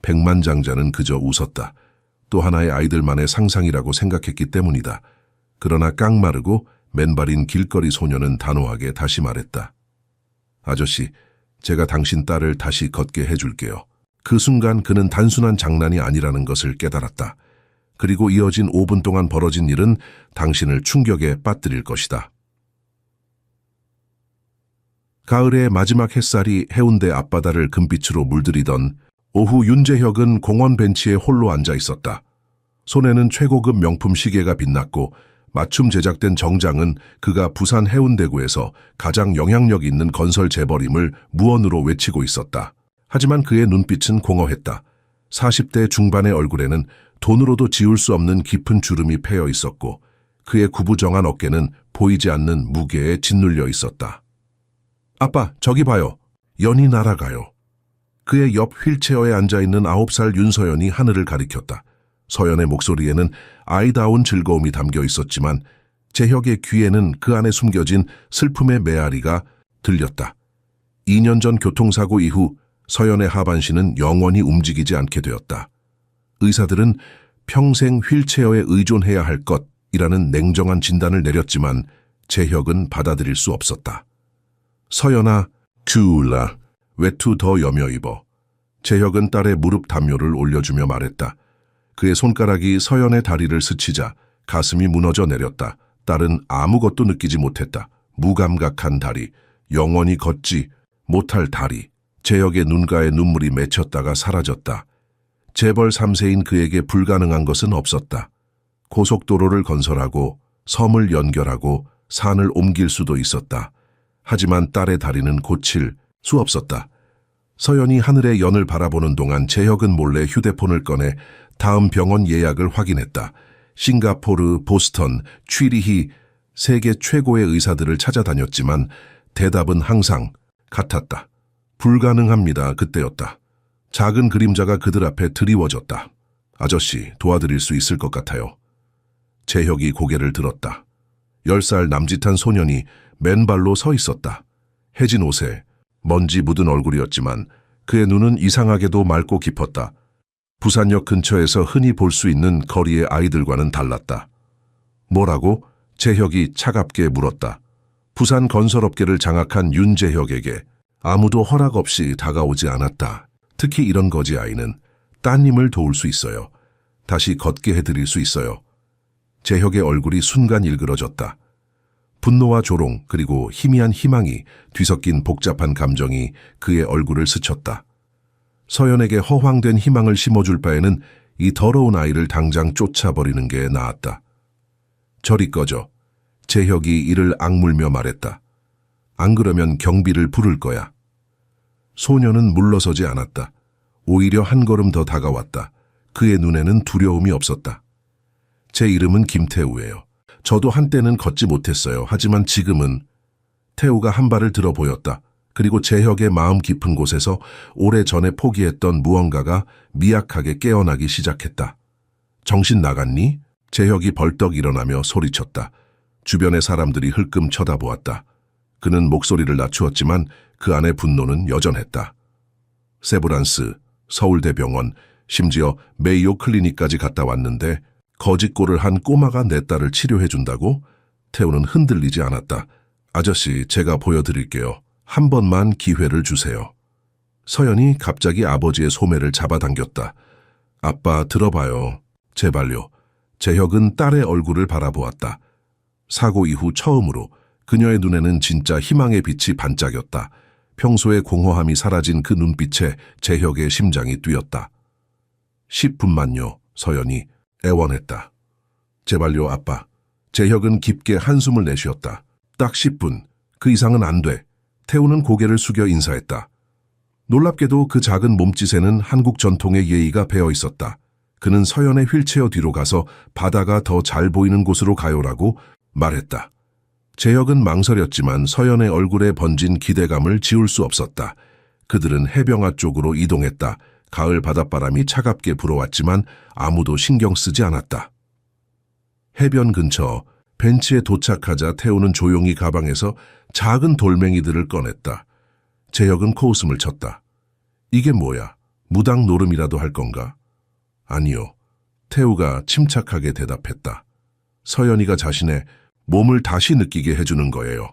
백만장자는 그저 웃었다. 또 하나의 아이들만의 상상이라고 생각했기 때문이다. 그러나 깡마르고 맨발인 길거리 소녀는 단호하게 다시 말했다. 아저씨, 제가 당신 딸을 다시 걷게 해줄게요. 그 순간 그는 단순한 장난이 아니라는 것을 깨달았다. 그리고 이어진 5분 동안 벌어진 일은 당신을 충격에 빠뜨릴 것이다. 가을의 마지막 햇살이 해운대 앞바다를 금빛으로 물들이던 오후, 윤재혁은 공원 벤치에 홀로 앉아 있었다. 손에는 최고급 명품 시계가 빛났고 맞춤 제작된 정장은 그가 부산 해운대구에서 가장 영향력 있는 건설 재벌임을 무언으로 외치고 있었다. 하지만 그의 눈빛은 공허했다. 40대 중반의 얼굴에는 돈으로도 지울 수 없는 깊은 주름이 패여 있었고 그의 구부정한 어깨는 보이지 않는 무게에 짓눌려 있었다. 아빠, 저기 봐요. 연이 날아가요. 그의 옆 휠체어에 앉아있는 9살 윤서연이 하늘을 가리켰다. 서연의 목소리에는 아이다운 즐거움이 담겨 있었지만 재혁의 귀에는 그 안에 숨겨진 슬픔의 메아리가 들렸다. 2년 전 교통사고 이후 서연의 하반신은 영원히 움직이지 않게 되었다. 의사들은 평생 휠체어에 의존해야 할 것이라는 냉정한 진단을 내렸지만 재혁은 받아들일 수 없었다. 서연아, 큐라, 외투 더 여며 입어. 재혁은 딸의 무릎 담요를 올려주며 말했다. 그의 손가락이 서연의 다리를 스치자 가슴이 무너져 내렸다. 딸은 아무것도 느끼지 못했다. 무감각한 다리, 영원히 걷지 못할 다리. 재혁의 눈가에 눈물이 맺혔다가 사라졌다. 재벌 3세인 그에게 불가능한 것은 없었다. 고속도로를 건설하고 섬을 연결하고 산을 옮길 수도 있었다. 하지만 딸의 다리는 고칠 수 없었다. 서연이 하늘의 연을 바라보는 동안 재혁은 몰래 휴대폰을 꺼내 다음 병원 예약을 확인했다. 싱가포르, 보스턴, 취리히 세계 최고의 의사들을 찾아다녔지만 대답은 항상 같았다. 불가능합니다. 그때였다. 작은 그림자가 그들 앞에 드리워졌다. 아저씨, 도와드릴 수 있을 것 같아요. 재혁이 고개를 들었다. 10살 남짓한 소년이 맨발로 서 있었다. 해진 옷에 먼지 묻은 얼굴이었지만 그의 눈은 이상하게도 맑고 깊었다. 부산역 근처에서 흔히 볼 수 있는 거리의 아이들과는 달랐다. 뭐라고? 재혁이 차갑게 물었다. 부산 건설업계를 장악한 윤재혁에게 아무도 허락 없이 다가오지 않았다. 특히 이런 거지 아이는 따님을 도울 수 있어요. 다시 걷게 해드릴 수 있어요. 재혁의 얼굴이 순간 일그러졌다. 분노와 조롱 그리고 희미한 희망이 뒤섞인 복잡한 감정이 그의 얼굴을 스쳤다. 서연에게 허황된 희망을 심어줄 바에는 이 더러운 아이를 당장 쫓아버리는 게 나았다. 저리 꺼져. 재혁이 이를 악물며 말했다. 안 그러면 경비를 부를 거야. 소녀는 물러서지 않았다. 오히려 한 걸음 더 다가왔다. 그의 눈에는 두려움이 없었다. 제 이름은 김태우예요. 저도 한때는 걷지 못했어요. 하지만 지금은. 태우가 한 발을 들어 보였다. 그리고 재혁의 마음 깊은 곳에서 오래전에 포기했던 무언가가 미약하게 깨어나기 시작했다. 정신 나갔니? 재혁이 벌떡 일어나며 소리쳤다. 주변의 사람들이 흘끔 쳐다보았다. 그는 목소리를 낮추었지만 그 안의 분노는 여전했다. 세브란스, 서울대병원, 심지어 메이오 클리닉까지 갔다 왔는데 거짓골을 한 꼬마가 내 딸을 치료해준다고? 태우는 흔들리지 않았다. 아저씨, 제가 보여드릴게요. 한 번만 기회를 주세요. 서연이 갑자기 아버지의 소매를 잡아당겼다. 아빠, 들어봐요. 제발요. 재혁은 딸의 얼굴을 바라보았다. 사고 이후 처음으로 그녀의 눈에는 진짜 희망의 빛이 반짝였다. 평소의 공허함이 사라진 그 눈빛에 재혁의 심장이 뛰었다. 10분만요, 서연이 애원했다. 제발요, 아빠. 재혁은 깊게 한숨을 내쉬었다. 딱 10분. 그 이상은 안 돼. 태우는 고개를 숙여 인사했다. 놀랍게도 그 작은 몸짓에는 한국 전통의 예의가 배어 있었다. 그는 서연의 휠체어 뒤로 가서 바다가 더 잘 보이는 곳으로 가요라고 말했다. 재혁은 망설였지만 서연의 얼굴에 번진 기대감을 지울 수 없었다. 그들은 해변가 쪽으로 이동했다. 가을 바닷바람이 차갑게 불어왔지만 아무도 신경 쓰지 않았다. 해변 근처 벤치에 도착하자 태우는 조용히 가방에서 작은 돌멩이들을 꺼냈다. 재혁은 코웃음을 쳤다. 이게 뭐야? 무당 노름이라도 할 건가? 아니요. 태우가 침착하게 대답했다. 서연이가 자신의 몸을 다시 느끼게 해주는 거예요.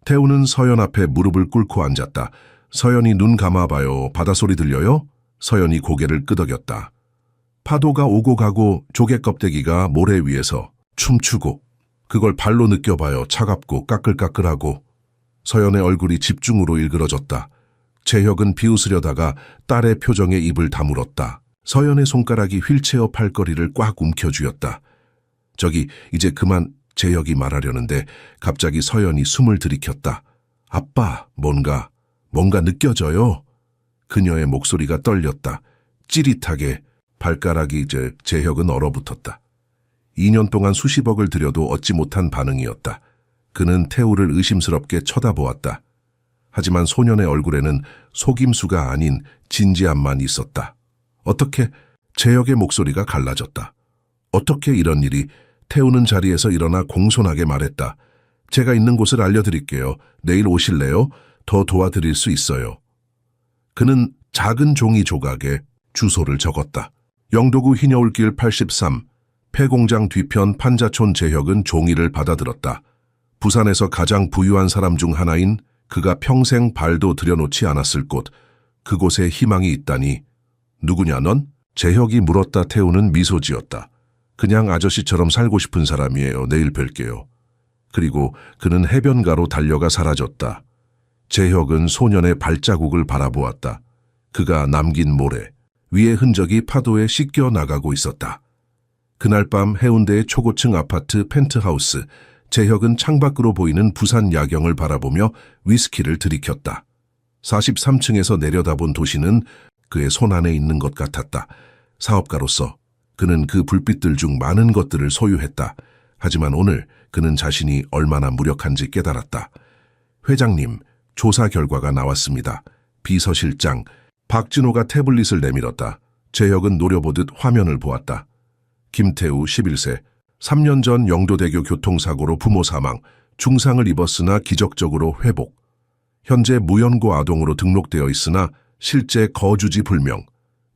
태우는 서연 앞에 무릎을 꿇고 앉았다. 서연이 눈 감아봐요. 바다소리 들려요? 서연이 고개를 끄덕였다. 파도가 오고 가고 조개 껍데기가 모래 위에서 춤추고 그걸 발로 느껴봐요. 차갑고 까끌까끌하고. 서연의 얼굴이 집중으로 일그러졌다. 재혁은 비웃으려다가 딸의 표정에 입을 다물었다. 서연의 손가락이 휠체어 팔걸이를 꽉 움켜쥐었다. 저기 이제 그만. 재혁이 말하려는데 갑자기 서연이 숨을 들이켰다. 아빠, 뭔가 느껴져요? 그녀의 목소리가 떨렸다. 찌릿하게 발가락이 재혁은 얼어붙었다. 2년 동안 수십억을 들여도 얻지 못한 반응이었다. 그는 태우를 의심스럽게 쳐다보았다. 하지만 소년의 얼굴에는 속임수가 아닌 진지함만 있었다. 어떻게? 재혁의 목소리가 갈라졌다. 어떻게 이런 일이? 태우는 자리에서 일어나 공손하게 말했다. 제가 있는 곳을 알려드릴게요. 내일 오실래요? 더 도와드릴 수 있어요. 그는 작은 종이 조각에 주소를 적었다. 영도구 희녀울길 83, 폐공장 뒤편 판자촌. 재혁은 종이를 받아들었다. 부산에서 가장 부유한 사람 중 하나인 그가 평생 발도 들여놓지 않았을 곳, 그곳에 희망이 있다니. 누구냐 넌? 재혁이 물었다. 태우는 미소 지었다. 그냥 아저씨처럼 살고 싶은 사람이에요. 내일 뵐게요. 그리고 그는 해변가로 달려가 사라졌다. 재혁은 소년의 발자국을 바라보았다. 그가 남긴 모래, 위의 흔적이 파도에 씻겨 나가고 있었다. 그날 밤 해운대의 초고층 아파트 펜트하우스. 재혁은 창밖으로 보이는 부산 야경을 바라보며 위스키를 들이켰다. 43층에서 내려다본 도시는 그의 손안에 있는 것 같았다. 사업가로서 그는 그 불빛들 중 많은 것들을 소유했다. 하지만 오늘 그는 자신이 얼마나 무력한지 깨달았다. 회장님, 조사 결과가 나왔습니다. 비서실장 박진호가 태블릿을 내밀었다. 재혁은 노려보듯 화면을 보았다. 김태우 11세, 3년 전 영도대교 교통사고로 부모 사망, 중상을 입었으나 기적적으로 회복. 현재 무연고 아동으로 등록되어 있으나 실제 거주지 불명.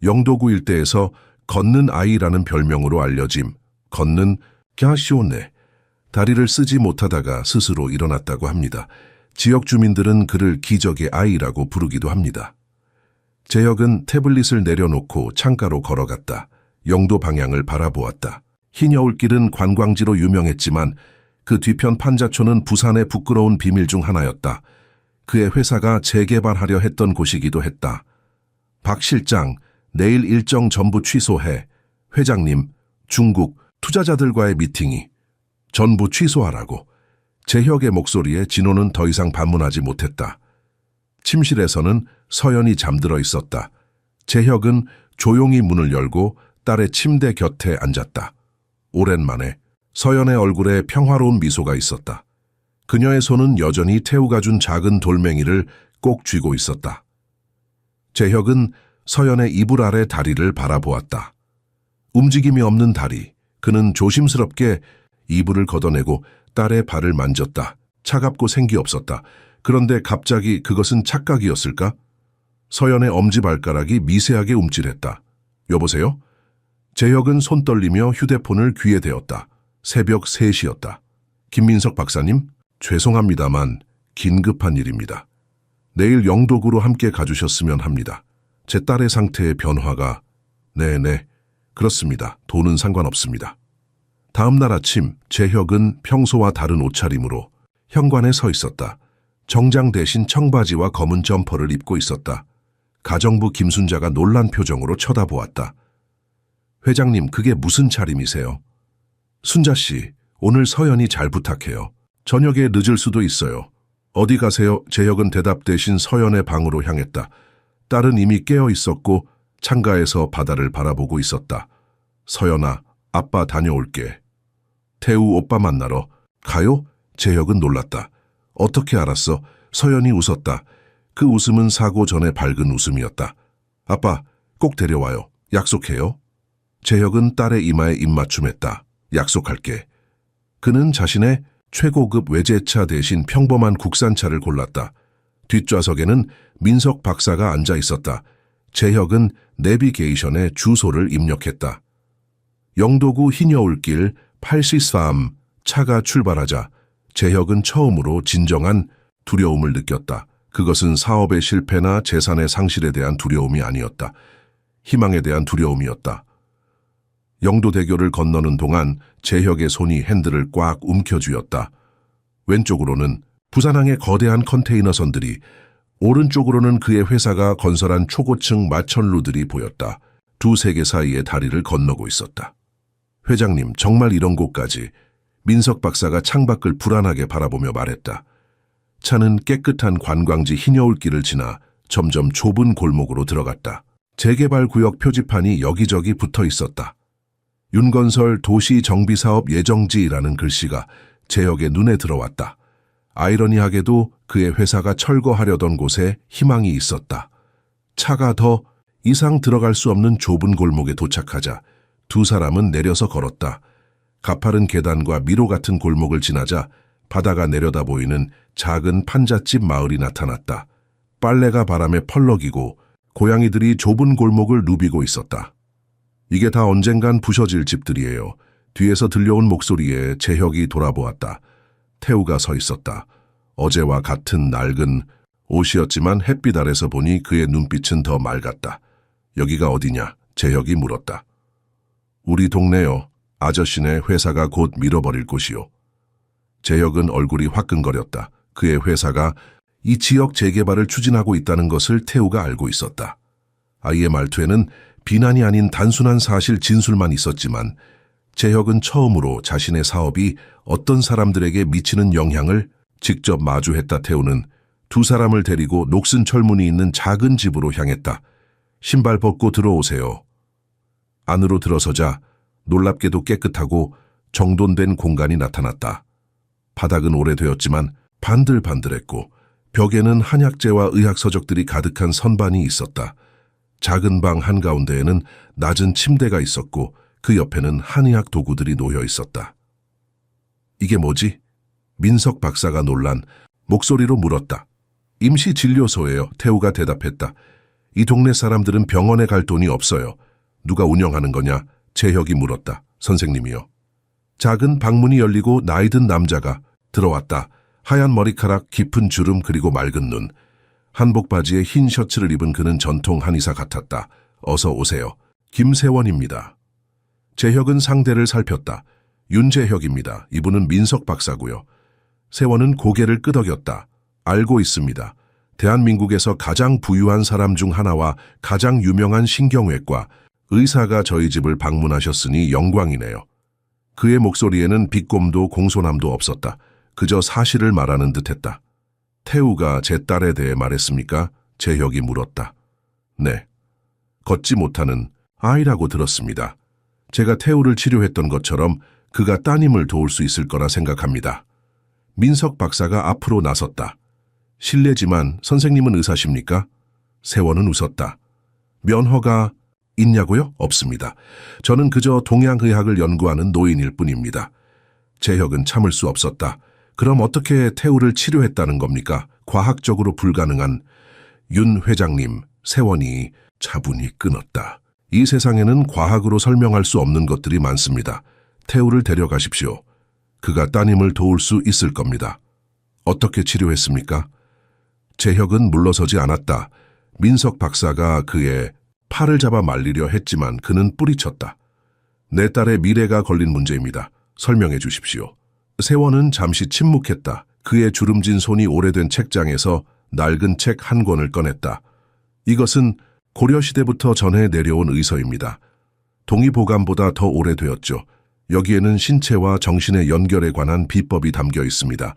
영도구 일대에서 걷는 아이라는 별명으로 알려짐. 걷는 갸시오네. 다리를 쓰지 못하다가 스스로 일어났다고 합니다. 지역 주민들은 그를 기적의 아이라고 부르기도 합니다. 재혁은 태블릿을 내려놓고 창가로 걸어갔다. 영도 방향을 바라보았다. 희녀울길은 관광지로 유명했지만 그 뒤편 판자촌은 부산의 부끄러운 비밀 중 하나였다. 그의 회사가 재개발하려 했던 곳이기도 했다. 박 실장, 내일 일정 전부 취소해. 회장님, 중국 투자자들과의 미팅이. 전부 취소하라고. 재혁의 목소리에 진호는 더 이상 반문하지 못했다. 침실에서는 서연이 잠들어 있었다. 재혁은 조용히 문을 열고 딸의 침대 곁에 앉았다. 오랜만에 서연의 얼굴에 평화로운 미소가 있었다. 그녀의 손은 여전히 태우가 준 작은 돌멩이를 꼭 쥐고 있었다. 재혁은 서연의 이불 아래 다리를 바라보았다. 움직임이 없는 다리. 그는 조심스럽게 이불을 걷어내고 딸의 발을 만졌다. 차갑고 생기 없었다. 그런데 갑자기 그것은 착각이었을까? 서연의 엄지발가락이 미세하게 움찔했다. 여보세요? 재혁은 손 떨리며 휴대폰을 귀에 대었다. 새벽 3시였다. 김민석 박사님? 죄송합니다만 긴급한 일입니다. 내일 영도구로 함께 가주셨으면 합니다. 제 딸의 상태의 변화가... 네네, 그렇습니다. 돈은 상관없습니다. 다음 날 아침 재혁은 평소와 다른 옷차림으로 현관에 서 있었다. 정장 대신 청바지와 검은 점퍼를 입고 있었다. 가정부 김순자가 놀란 표정으로 쳐다보았다. 회장님, 그게 무슨 차림이세요? 순자 씨, 오늘 서연이 잘 부탁해요. 저녁에 늦을 수도 있어요. 어디 가세요? 재혁은 대답 대신 서연의 방으로 향했다. 딸은 이미 깨어 있었고 창가에서 바다를 바라보고 있었다. 서연아, 아빠 다녀올게. 태우 오빠 만나러 가요? 재혁은 놀랐다. 어떻게 알았어? 서연이 웃었다. 그 웃음은 사고 전에 밝은 웃음이었다. 아빠, 꼭 데려와요. 약속해요. 재혁은 딸의 이마에 입맞춤했다. 약속할게. 그는 자신의 최고급 외제차 대신 평범한 국산차를 골랐다. 뒷좌석에는 민석 박사가 앉아 있었다. 재혁은 내비게이션에 주소를 입력했다. 영도구 흰여울길 83 차가 출발하자 재혁은 처음으로 진정한 두려움을 느꼈다. 그것은 사업의 실패나 재산의 상실에 대한 두려움이 아니었다. 희망에 대한 두려움이었다. 영도대교를 건너는 동안 재혁의 손이 핸들을 꽉 움켜쥐었다. 왼쪽으로는 부산항의 거대한 컨테이너선들이, 오른쪽으로는 그의 회사가 건설한 초고층 마천루들이 보였다. 두 세계 사이의 다리를 건너고 있었다. 회장님, 정말 이런 곳까지? 민석 박사가 창밖을 불안하게 바라보며 말했다. 차는 깨끗한 관광지 흰여울길을 지나 점점 좁은 골목으로 들어갔다. 재개발 구역 표지판이 여기저기 붙어 있었다. 윤건설 도시정비사업 예정지라는 글씨가 재혁의 눈에 들어왔다. 아이러니하게도 그의 회사가 철거하려던 곳에 희망이 있었다. 차가 더 이상 들어갈 수 없는 좁은 골목에 도착하자 두 사람은 내려서 걸었다. 가파른 계단과 미로 같은 골목을 지나자 바다가 내려다 보이는 작은 판잣집 마을이 나타났다. 빨래가 바람에 펄럭이고 고양이들이 좁은 골목을 누비고 있었다. 이게 다 언젠간 부셔질 집들이에요. 뒤에서 들려온 목소리에 재혁이 돌아보았다. 태우가 서 있었다. 어제와 같은 낡은 옷이었지만 햇빛 아래서 보니 그의 눈빛은 더 맑았다. 여기가 어디냐? 재혁이 물었다. 우리 동네요. 아저씨네 회사가 곧 밀어버릴 곳이요. 재혁은 얼굴이 화끈거렸다. 그의 회사가 이 지역 재개발을 추진하고 있다는 것을 태우가 알고 있었다. 아이의 말투에는 비난이 아닌 단순한 사실 진술만 있었지만 재혁은 처음으로 자신의 사업이 어떤 사람들에게 미치는 영향을 직접 마주했다. 태우는 두 사람을 데리고 녹슨 철문이 있는 작은 집으로 향했다. 신발 벗고 들어오세요. 안으로 들어서자 놀랍게도 깨끗하고 정돈된 공간이 나타났다. 바닥은 오래되었지만 반들반들했고 벽에는 한약재와 의학서적들이 가득한 선반이 있었다. 작은 방 한가운데에는 낮은 침대가 있었고 그 옆에는 한의학 도구들이 놓여 있었다. 이게 뭐지? 민석 박사가 놀란 목소리로 물었다. 임시진료소예요. 태우가 대답했다. 이 동네 사람들은 병원에 갈 돈이 없어요. 누가 운영하는 거냐? 재혁이 물었다. 선생님이요. 작은 방문이 열리고 나이든 남자가 들어왔다. 하얀 머리카락, 깊은 주름 그리고 맑은 눈. 한복 바지에 흰 셔츠를 입은 그는 전통 한의사 같았다. 어서 오세요. 김세원입니다. 재혁은 상대를 살폈다. 윤재혁입니다. 이분은 민석 박사고요. 세원은 고개를 끄덕였다. 알고 있습니다. 대한민국에서 가장 부유한 사람 중 하나와 가장 유명한 신경외과 의사가 저희 집을 방문하셨으니 영광이네요. 그의 목소리에는 비꼼도 공손함도 없었다. 그저 사실을 말하는 듯했다. 태우가 제 딸에 대해 말했습니까? 재혁이 물었다. 네. 걷지 못하는 아이라고 들었습니다. 제가 태우를 치료했던 것처럼 그가 따님을 도울 수 있을 거라 생각합니다. 민석 박사가 앞으로 나섰다. 실례지만 선생님은 의사십니까? 세원은 웃었다. 면허가 있냐고요? 없습니다. 저는 그저 동양의학을 연구하는 노인일 뿐입니다. 재혁은 참을 수 없었다. 그럼 어떻게 태우를 치료했다는 겁니까? 과학적으로 불가능한. 윤 회장님, 세원이 차분히 끊었다. 이 세상에는 과학으로 설명할 수 없는 것들이 많습니다. 태우를 데려가십시오. 그가 따님을 도울 수 있을 겁니다. 어떻게 치료했습니까? 재혁은 물러서지 않았다. 민석 박사가 그의 팔을 잡아 말리려 했지만 그는 뿌리쳤다. 내 딸의 미래가 걸린 문제입니다. 설명해 주십시오. 세원은 잠시 침묵했다. 그의 주름진 손이 오래된 책장에서 낡은 책 한 권을 꺼냈다. 이것은 고려시대부터 전해 내려온 의서입니다. 동의보감보다 더 오래되었죠. 여기에는 신체와 정신의 연결에 관한 비법이 담겨 있습니다.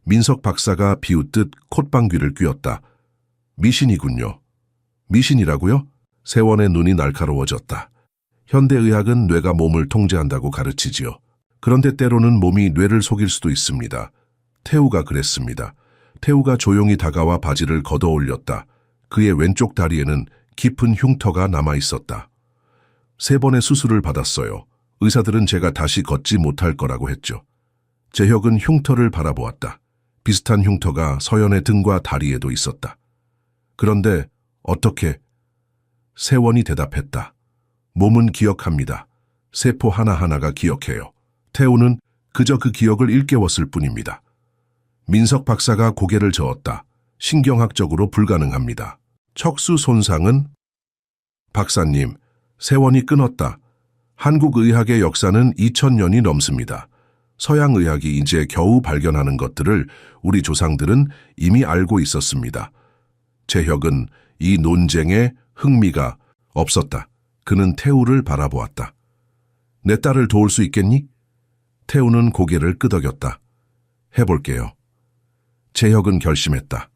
민석 박사가 비웃듯 콧방귀를 뀌었다. 미신이군요. 미신이라고요? 세원의 눈이 날카로워졌다. 현대의학은 뇌가 몸을 통제한다고 가르치지요. 그런데 때로는 몸이 뇌를 속일 수도 있습니다. 태우가 그랬습니다. 태우가 조용히 다가와 바지를 걷어 올렸다. 그의 왼쪽 다리에는 깊은 흉터가 남아 있었다. 3번의 수술을 받았어요. 의사들은 제가 다시 걷지 못할 거라고 했죠. 재혁은 흉터를 바라보았다. 비슷한 흉터가 서연의 등과 다리에도 있었다. 그런데 어떻게? 세원이 대답했다. 몸은 기억합니다. 세포 하나하나가 기억해요. 태우는 그저 그 기억을 일깨웠을 뿐입니다. 민석 박사가 고개를 저었다. 신경학적으로 불가능합니다. 척수 손상은? 박사님, 세원이 끊었다. 한국 의학의 역사는 2000년이 넘습니다. 서양 의학이 이제 겨우 발견하는 것들을 우리 조상들은 이미 알고 있었습니다. 재혁은 이 논쟁에 흥미가 없었다. 그는 태우를 바라보았다. 내 딸을 도울 수 있겠니? 태우는 고개를 끄덕였다. 해볼게요. 재혁은 결심했다.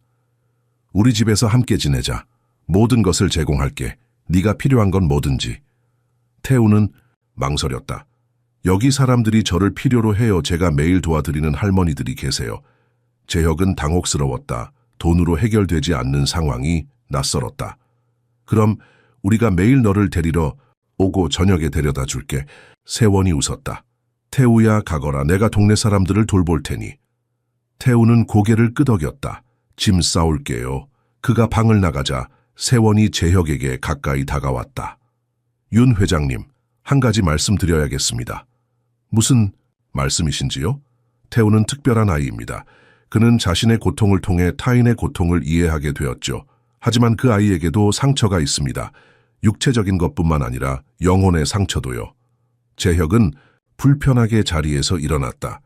우리 집에서 함께 지내자. 모든 것을 제공할게. 네가 필요한 건 뭐든지. 태우는 망설였다. 여기 사람들이 저를 필요로 해요. 제가 매일 도와드리는 할머니들이 계세요. 재혁은 당혹스러웠다. 돈으로 해결되지 않는 상황이 낯설었다. 그럼 우리가 매일 너를 데리러 오고 저녁에 데려다 줄게. 세원이 웃었다. 태우야 가거라. 내가 동네 사람들을 돌볼 테니. 태우는 고개를 끄덕였다. 짐 싸올게요. 그가 방을 나가자 세원이 재혁에게 가까이 다가왔다. 윤 회장님, 한 가지 말씀드려야겠습니다. 무슨 말씀이신지요? 태우는 특별한 아이입니다. 그는 자신의 고통을 통해 타인의 고통을 이해하게 되었죠. 하지만 그 아이에게도 상처가 있습니다. 육체적인 것뿐만 아니라 영혼의 상처도요. 재혁은 불편하게 자리에서 일어났다.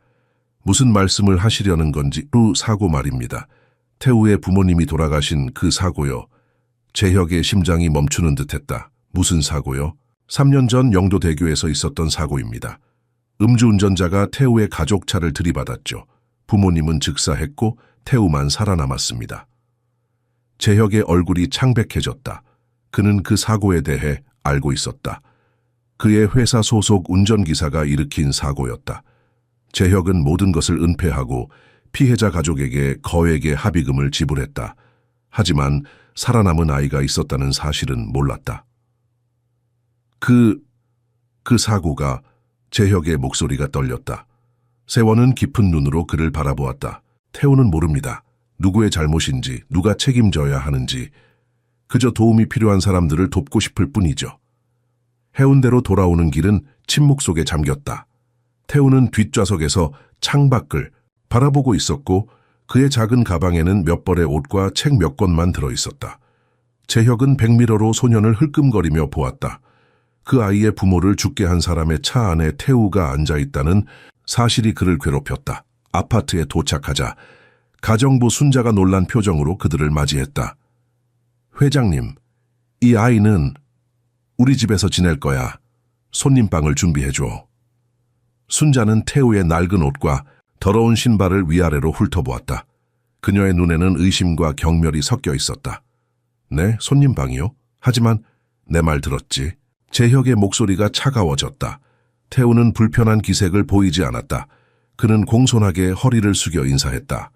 무슨 말씀을 하시려는 건지. 그 사고 말입니다. 태우의 부모님이 돌아가신 그 사고요. 재혁의 심장이 멈추는 듯했다. 무슨 사고요? 3년 전 영도대교에서 있었던 사고입니다. 음주운전자가 태우의 가족차를 들이받았죠. 부모님은 즉사했고 태우만 살아남았습니다. 재혁의 얼굴이 창백해졌다. 그는 그 사고에 대해 알고 있었다. 그의 회사 소속 운전기사가 일으킨 사고였다. 재혁은 모든 것을 은폐하고 피해자 가족에게 거액의 합의금을 지불했다. 하지만 살아남은 아이가 있었다는 사실은 몰랐다. 그 사고가. 재혁의 목소리가 떨렸다. 세원은 깊은 눈으로 그를 바라보았다. 태우는 모릅니다. 누구의 잘못인지, 누가 책임져야 하는지. 그저 도움이 필요한 사람들을 돕고 싶을 뿐이죠. 해운대로 돌아오는 길은 침묵 속에 잠겼다. 태우는 뒷좌석에서 창밖을 바라보고 있었고 그의 작은 가방에는 몇 벌의 옷과 책 몇 권만 들어있었다. 재혁은 백미러로 소년을 흘끔거리며 보았다. 그 아이의 부모를 죽게 한 사람의 차 안에 태우가 앉아있다는 사실이 그를 괴롭혔다. 아파트에 도착하자 가정부 순자가 놀란 표정으로 그들을 맞이했다. 회장님, 이 아이는 우리 집에서 지낼 거야. 손님방을 준비해줘. 순자는 태우의 낡은 옷과 더러운 신발을 위아래로 훑어보았다. 그녀의 눈에는 의심과 경멸이 섞여 있었다. 네, 손님방이요? 하지만 내 말 들었지? 재혁의 목소리가 차가워졌다. 태우는 불편한 기색을 보이지 않았다. 그는 공손하게 허리를 숙여 인사했다.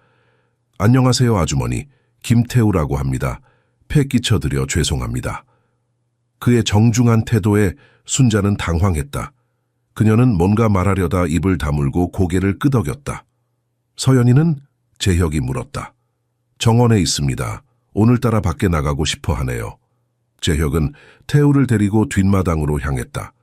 안녕하세요, 아주머니. 김태우라고 합니다. 폐 끼쳐드려 죄송합니다. 그의 정중한 태도에 순자는 당황했다. 그녀는 뭔가 말하려다 입을 다물고 고개를 끄덕였다. 서연이는? 재혁이 물었다. 정원에 있습니다. 오늘따라 밖에 나가고 싶어 하네요. 재혁은 태우를 데리고 뒷마당으로 향했다.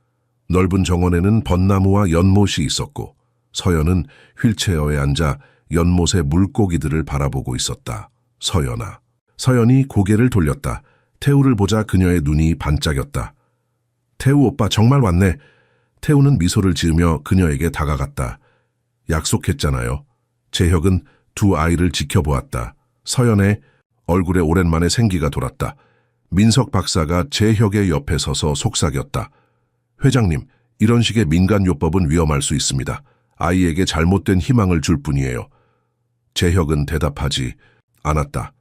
넓은 정원에는 벚나무와 연못이 있었고 서연은 휠체어에 앉아 연못의 물고기들을 바라보고 있었다. 서연아. 서연이 고개를 돌렸다. 태우를 보자 그녀의 눈이 반짝였다. 태우 오빠 정말 왔네. 태우는 미소를 지으며 그녀에게 다가갔다. 약속했잖아요. 재혁은 두 아이를 지켜보았다. 서연의 얼굴에 오랜만에 생기가 돌았다. 민석 박사가 재혁의 옆에 서서 속삭였다. 회장님, 이런 식의 민간요법은 위험할 수 있습니다. 아이에게 잘못된 희망을 줄 뿐이에요. 재혁은 대답하지 않았다.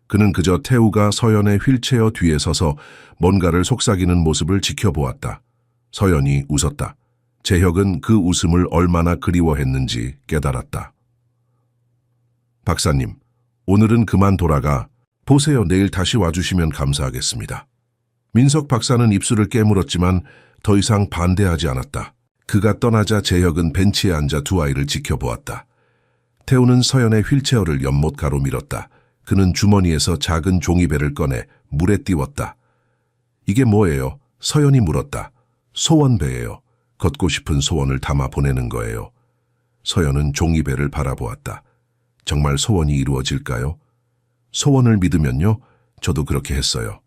그는 그저 태우가 서연의 휠체어 뒤에 서서 뭔가를 속삭이는 모습을 지켜보았다. 서연이 웃었다. 재혁은 그 웃음을 얼마나 그리워했는지 깨달았다. 박사님, 오늘은 그만 돌아가. 보세요. 내일 다시 와주시면 감사하겠습니다. 민석 박사는 입술을 깨물었지만 더 이상 반대하지 않았다. 그가 떠나자 재혁은 벤치에 앉아 두 아이를 지켜보았다. 태우는 서연의 휠체어를 연못가로 밀었다. 그는 주머니에서 작은 종이배를 꺼내 물에 띄웠다. 이게 뭐예요? 서연이 물었다. 소원배예요. 걷고 싶은 소원을 담아 보내는 거예요. 서연은 종이배를 바라보았다. 정말 소원이 이루어질까요? 소원을 믿으면요. 저도 그렇게 했어요.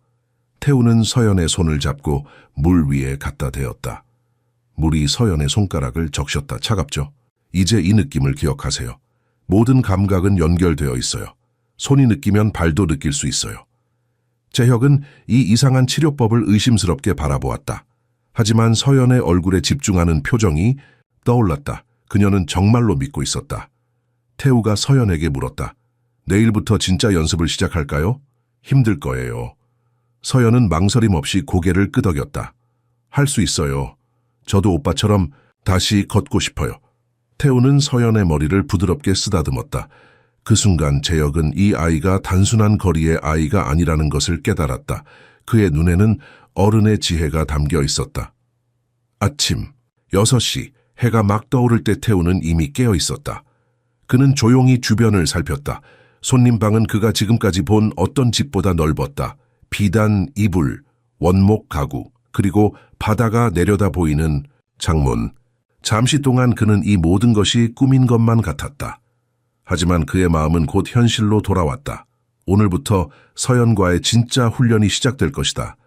태우는 서연의 손을 잡고 물 위에 갖다 대었다. 물이 서연의 손가락을 적셨다. 차갑죠? 이제 이 느낌을 기억하세요. 모든 감각은 연결되어 있어요. 손이 느끼면 발도 느낄 수 있어요. 재혁은 이 이상한 치료법을 의심스럽게 바라보았다. 하지만 서연의 얼굴에 집중하는 표정이 떠올랐다. 그녀는 정말로 믿고 있었다. 태우가 서연에게 물었다. 내일부터 진짜 연습을 시작할까요? 힘들 거예요. 서연은 망설임 없이 고개를 끄덕였다. 할 수 있어요. 저도 오빠처럼 다시 걷고 싶어요. 태우는 서연의 머리를 부드럽게 쓰다듬었다. 그 순간 재혁은 이 아이가 단순한 거리의 아이가 아니라는 것을 깨달았다. 그의 눈에는 어른의 지혜가 담겨 있었다. 아침 6시 해가 막 떠오를 때 태우는 이미 깨어 있었다. 그는 조용히 주변을 살폈다. 손님방은 그가 지금까지 본 어떤 집보다 넓었다. 비단 이불, 원목 가구, 그리고 바다가 내려다 보이는 창문. 잠시 동안 그는 이 모든 것이 꿈인 것만 같았다. 하지만 그의 마음은 곧 현실로 돌아왔다. 오늘부터 서연과의 진짜 훈련이 시작될 것이다.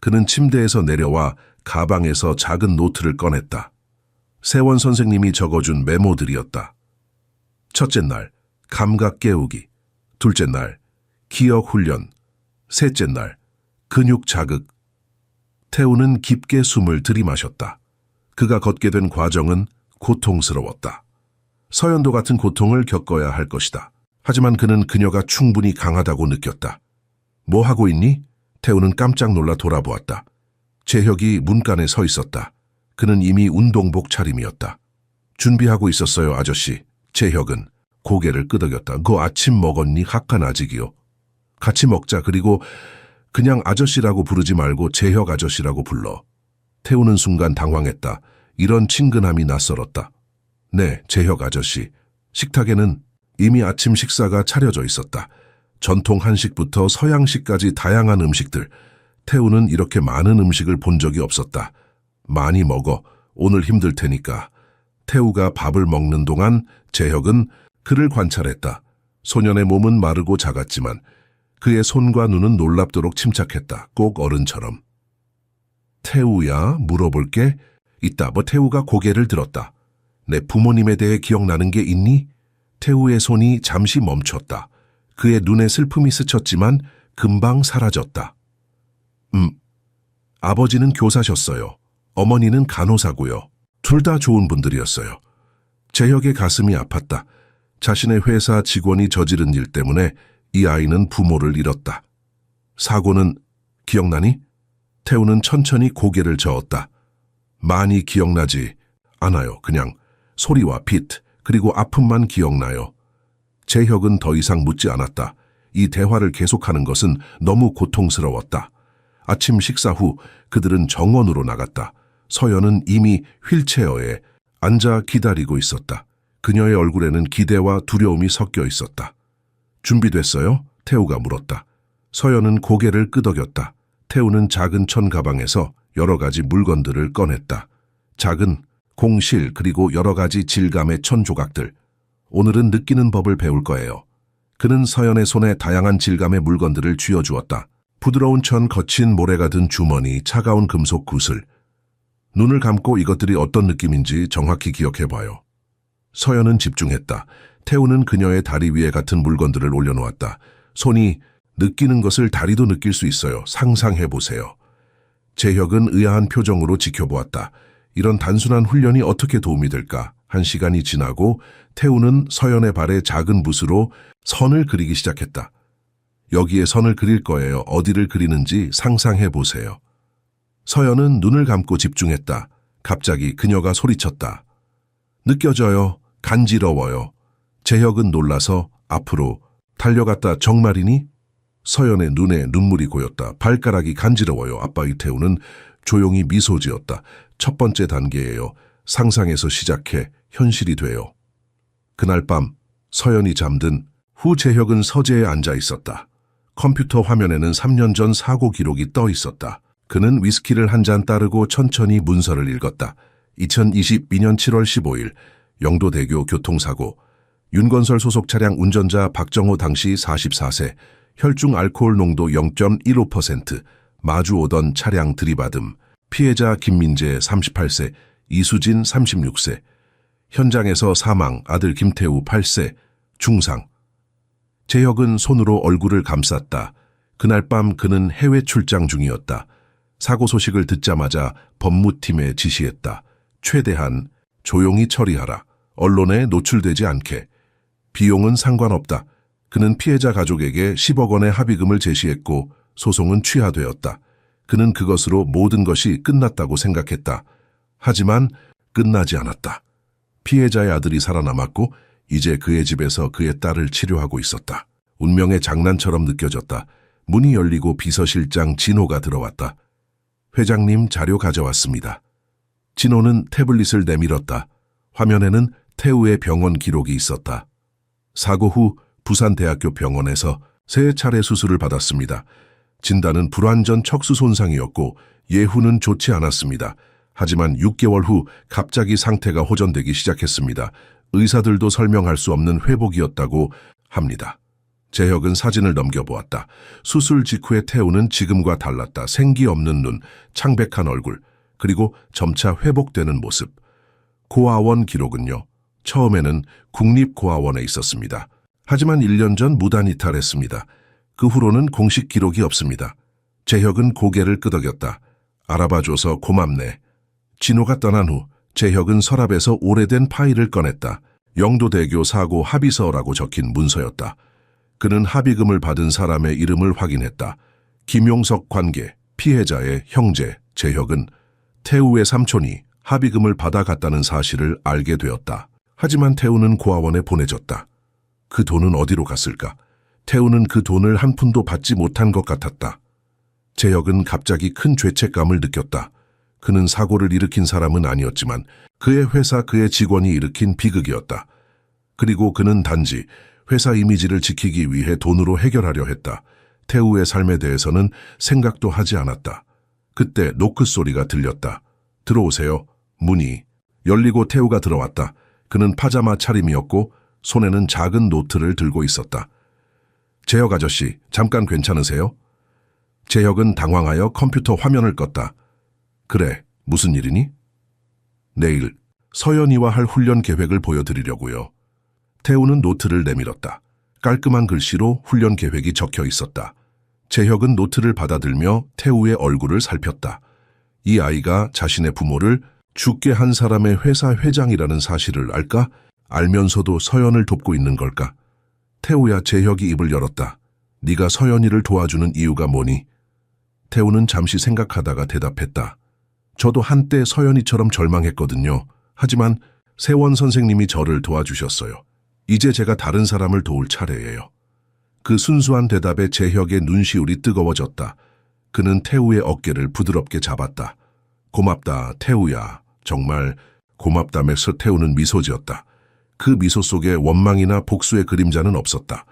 그는 침대에서 내려와 가방에서 작은 노트를 꺼냈다. 세원 선생님이 적어준 메모들이었다. 첫째 날, 감각 깨우기. 둘째 날, 기억 훈련. 셋째 날, 근육 자극. 태우는 깊게 숨을 들이마셨다. 그가 걷게 된 과정은 고통스러웠다. 서연도 같은 고통을 겪어야 할 것이다. 하지만 그는 그녀가 충분히 강하다고 느꼈다. 뭐 하고 있니? 태우는 깜짝 놀라 돌아보았다. 재혁이 문간에 서 있었다. 그는 이미 운동복 차림이었다. 준비하고 있었어요, 아저씨. 재혁은 고개를 끄덕였다. 그 아침 먹었니? 학한 아직이요. 같이 먹자. 그리고 그냥 아저씨라고 부르지 말고 재혁 아저씨라고 불러. 태우는 순간 당황했다. 이런 친근함이 낯설었다. 네, 재혁 아저씨. 식탁에는 이미 아침 식사가 차려져 있었다. 전통 한식부터 서양식까지 다양한 음식들. 태우는 이렇게 많은 음식을 본 적이 없었다. 많이 먹어. 오늘 힘들 테니까. 태우가 밥을 먹는 동안 재혁은 그를 관찰했다. 소년의 몸은 마르고 작았지만 그의 손과 눈은 놀랍도록 침착했다. 꼭 어른처럼. 태우야, 물어볼게. 이따 태우가 고개를 들었다. 내 부모님에 대해 기억나는 게 있니? 태우의 손이 잠시 멈췄다. 그의 눈에 슬픔이 스쳤지만 금방 사라졌다. 아버지는 교사셨어요. 어머니는 간호사고요. 둘 다 좋은 분들이었어요. 재혁의 가슴이 아팠다. 자신의 회사 직원이 저지른 일 때문에 이 아이는 부모를 잃었다. 사고는 기억나니? 태우는 천천히 고개를 저었다. 많이 기억나지 않아요. 그냥 소리와 빛, 그리고 아픔만 기억나요. 재혁은 더 이상 묻지 않았다. 이 대화를 계속하는 것은 너무 고통스러웠다. 아침 식사 후 그들은 정원으로 나갔다. 서연은 이미 휠체어에 앉아 기다리고 있었다. 그녀의 얼굴에는 기대와 두려움이 섞여 있었다. 준비됐어요? 태우가 물었다. 서연은 고개를 끄덕였다. 태우는 작은 천 가방에서 여러 가지 물건들을 꺼냈다. 작은 공실 그리고 여러 가지 질감의 천 조각들. 오늘은 느끼는 법을 배울 거예요. 그는 서연의 손에 다양한 질감의 물건들을 쥐어주었다. 부드러운 천, 거친 모래가 든 주머니, 차가운 금속 구슬. 눈을 감고 이것들이 어떤 느낌인지 정확히 기억해봐요. 서연은 집중했다. 태우는 그녀의 다리 위에 같은 물건들을 올려놓았다. 손이 느끼는 것을 다리도 느낄 수 있어요. 상상해보세요. 재혁은 의아한 표정으로 지켜보았다. 이런 단순한 훈련이 어떻게 도움이 될까? 한 시간이 지나고 태우는 서연의 발에 작은 붓으로 선을 그리기 시작했다. 여기에 선을 그릴 거예요. 어디를 그리는지 상상해보세요. 서연은 눈을 감고 집중했다. 갑자기 그녀가 소리쳤다. 느껴져요. 간지러워요. 재혁은 놀라서 앞으로 달려갔다. 정말이니? 서연의 눈에 눈물이 고였다. 발가락이 간지러워요. 아빠. 이태우는 조용히 미소 지었다. 첫 번째 단계예요. 상상에서 시작해 현실이 돼요. 그날 밤 서연이 잠든 후 재혁은 서재에 앉아 있었다. 컴퓨터 화면에는 3년 전 사고 기록이 떠 있었다. 그는 위스키를 한 잔 따르고 천천히 문서를 읽었다. 2022년 7월 15일 영도대교 교통사고. 윤건설 소속 차량 운전자 박정호 당시 44세, 혈중 알코올 농도 0.15%, 마주 오던 차량 들이받음. 피해자 김민재 38세, 이수진 36세. 현장에서 사망, 아들 김태우 8세, 중상. 재혁은 손으로 얼굴을 감쌌다. 그날 밤 그는 해외 출장 중이었다. 사고 소식을 듣자마자 법무팀에 지시했다. 최대한 조용히 처리하라. 언론에 노출되지 않게. 비용은 상관없다. 그는 피해자 가족에게 10억 원의 합의금을 제시했고 소송은 취하되었다. 그는 그것으로 모든 것이 끝났다고 생각했다. 하지만 끝나지 않았다. 피해자의 아들이 살아남았고 이제 그의 집에서 그의 딸을 치료하고 있었다. 운명의 장난처럼 느껴졌다. 문이 열리고 비서실장 진호가 들어왔다. 회장님, 자료 가져왔습니다. 진호는 태블릿을 내밀었다. 화면에는 태우의 병원 기록이 있었다. 사고 후 부산대학교 병원에서 3차례 수술을 받았습니다. 진단은 불완전 척수 손상이었고 예후는 좋지 않았습니다. 하지만 6개월 후 갑자기 상태가 호전되기 시작했습니다. 의사들도 설명할 수 없는 회복이었다고 합니다. 재혁은 사진을 넘겨보았다. 수술 직후의 태우는 지금과 달랐다. 생기 없는 눈, 창백한 얼굴, 그리고 점차 회복되는 모습. 고아원 기록은요. 처음에는 국립고아원에 있었습니다. 하지만 1년 전 무단 이탈했습니다. 그 후로는 공식 기록이 없습니다. 재혁은 고개를 끄덕였다. 알아봐줘서 고맙네. 진호가 떠난 후 재혁은 서랍에서 오래된 파일을 꺼냈다. 영도대교 사고 합의서라고 적힌 문서였다. 그는 합의금을 받은 사람의 이름을 확인했다. 김용석 관계, 피해자의 형제, 재혁은 태우의 삼촌이 합의금을 받아갔다는 사실을 알게 되었다. 하지만 태우는 고아원에 보내졌다. 그 돈은 어디로 갔을까? 태우는 그 돈을 한 푼도 받지 못한 것 같았다. 재혁은 갑자기 큰 죄책감을 느꼈다. 그는 사고를 일으킨 사람은 아니었지만 그의 회사, 그의 직원이 일으킨 비극이었다. 그리고 그는 단지 회사 이미지를 지키기 위해 돈으로 해결하려 했다. 태우의 삶에 대해서는 생각도 하지 않았다. 그때 노크 소리가 들렸다. 들어오세요. 문이 열리고 태우가 들어왔다. 그는 파자마 차림이었고 손에는 작은 노트를 들고 있었다. 재혁 아저씨, 잠깐 괜찮으세요? 재혁은 당황하여 컴퓨터 화면을 껐다. 그래, 무슨 일이니? 내일 서연이와 할 훈련 계획을 보여드리려고요. 태우는 노트를 내밀었다. 깔끔한 글씨로 훈련 계획이 적혀 있었다. 재혁은 노트를 받아들며 태우의 얼굴을 살폈다. 이 아이가 자신의 부모를 죽게 한 사람의 회사 회장이라는 사실을 알까? 알면서도 서연을 돕고 있는 걸까? 태우야, 재혁이 입을 열었다. 네가 서연이를 도와주는 이유가 뭐니? 태우는 잠시 생각하다가 대답했다. 저도 한때 서연이처럼 절망했거든요. 하지만 세원 선생님이 저를 도와주셨어요. 이제 제가 다른 사람을 도울 차례예요. 그 순수한 대답에 재혁의 눈시울이 뜨거워졌다. 그는 태우의 어깨를 부드럽게 잡았다. 고맙다, 태우야. 정말 고맙다면서 태우는 미소 지었다. 그 미소 속에 원망이나 복수의 그림자는 없었다.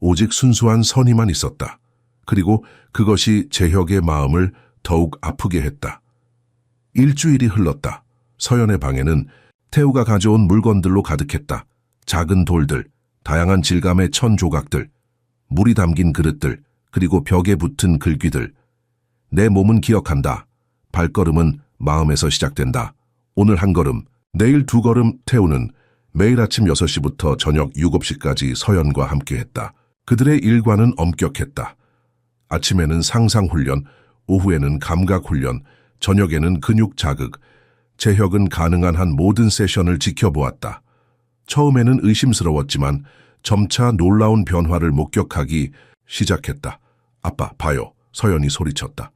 오직 순수한 선의만 있었다. 그리고 그것이 재혁의 마음을 더욱 아프게 했다. 일주일이 흘렀다. 서연의 방에는 태우가 가져온 물건들로 가득했다. 작은 돌들, 다양한 질감의 천 조각들, 물이 담긴 그릇들, 그리고 벽에 붙은 글귀들. 내 몸은 기억한다. 발걸음은 마음에서 시작된다. 오늘 한 걸음, 내일 2걸음. 태우는 매일 아침 6시부터 저녁 7시까지 서연과 함께했다. 그들의 일과는 엄격했다. 아침에는 상상훈련, 오후에는 감각훈련, 저녁에는 근육 자극. 재혁은 가능한 한 모든 세션을 지켜보았다. 처음에는 의심스러웠지만 점차 놀라운 변화를 목격하기 시작했다. 아빠, 봐요. 서연이 소리쳤다.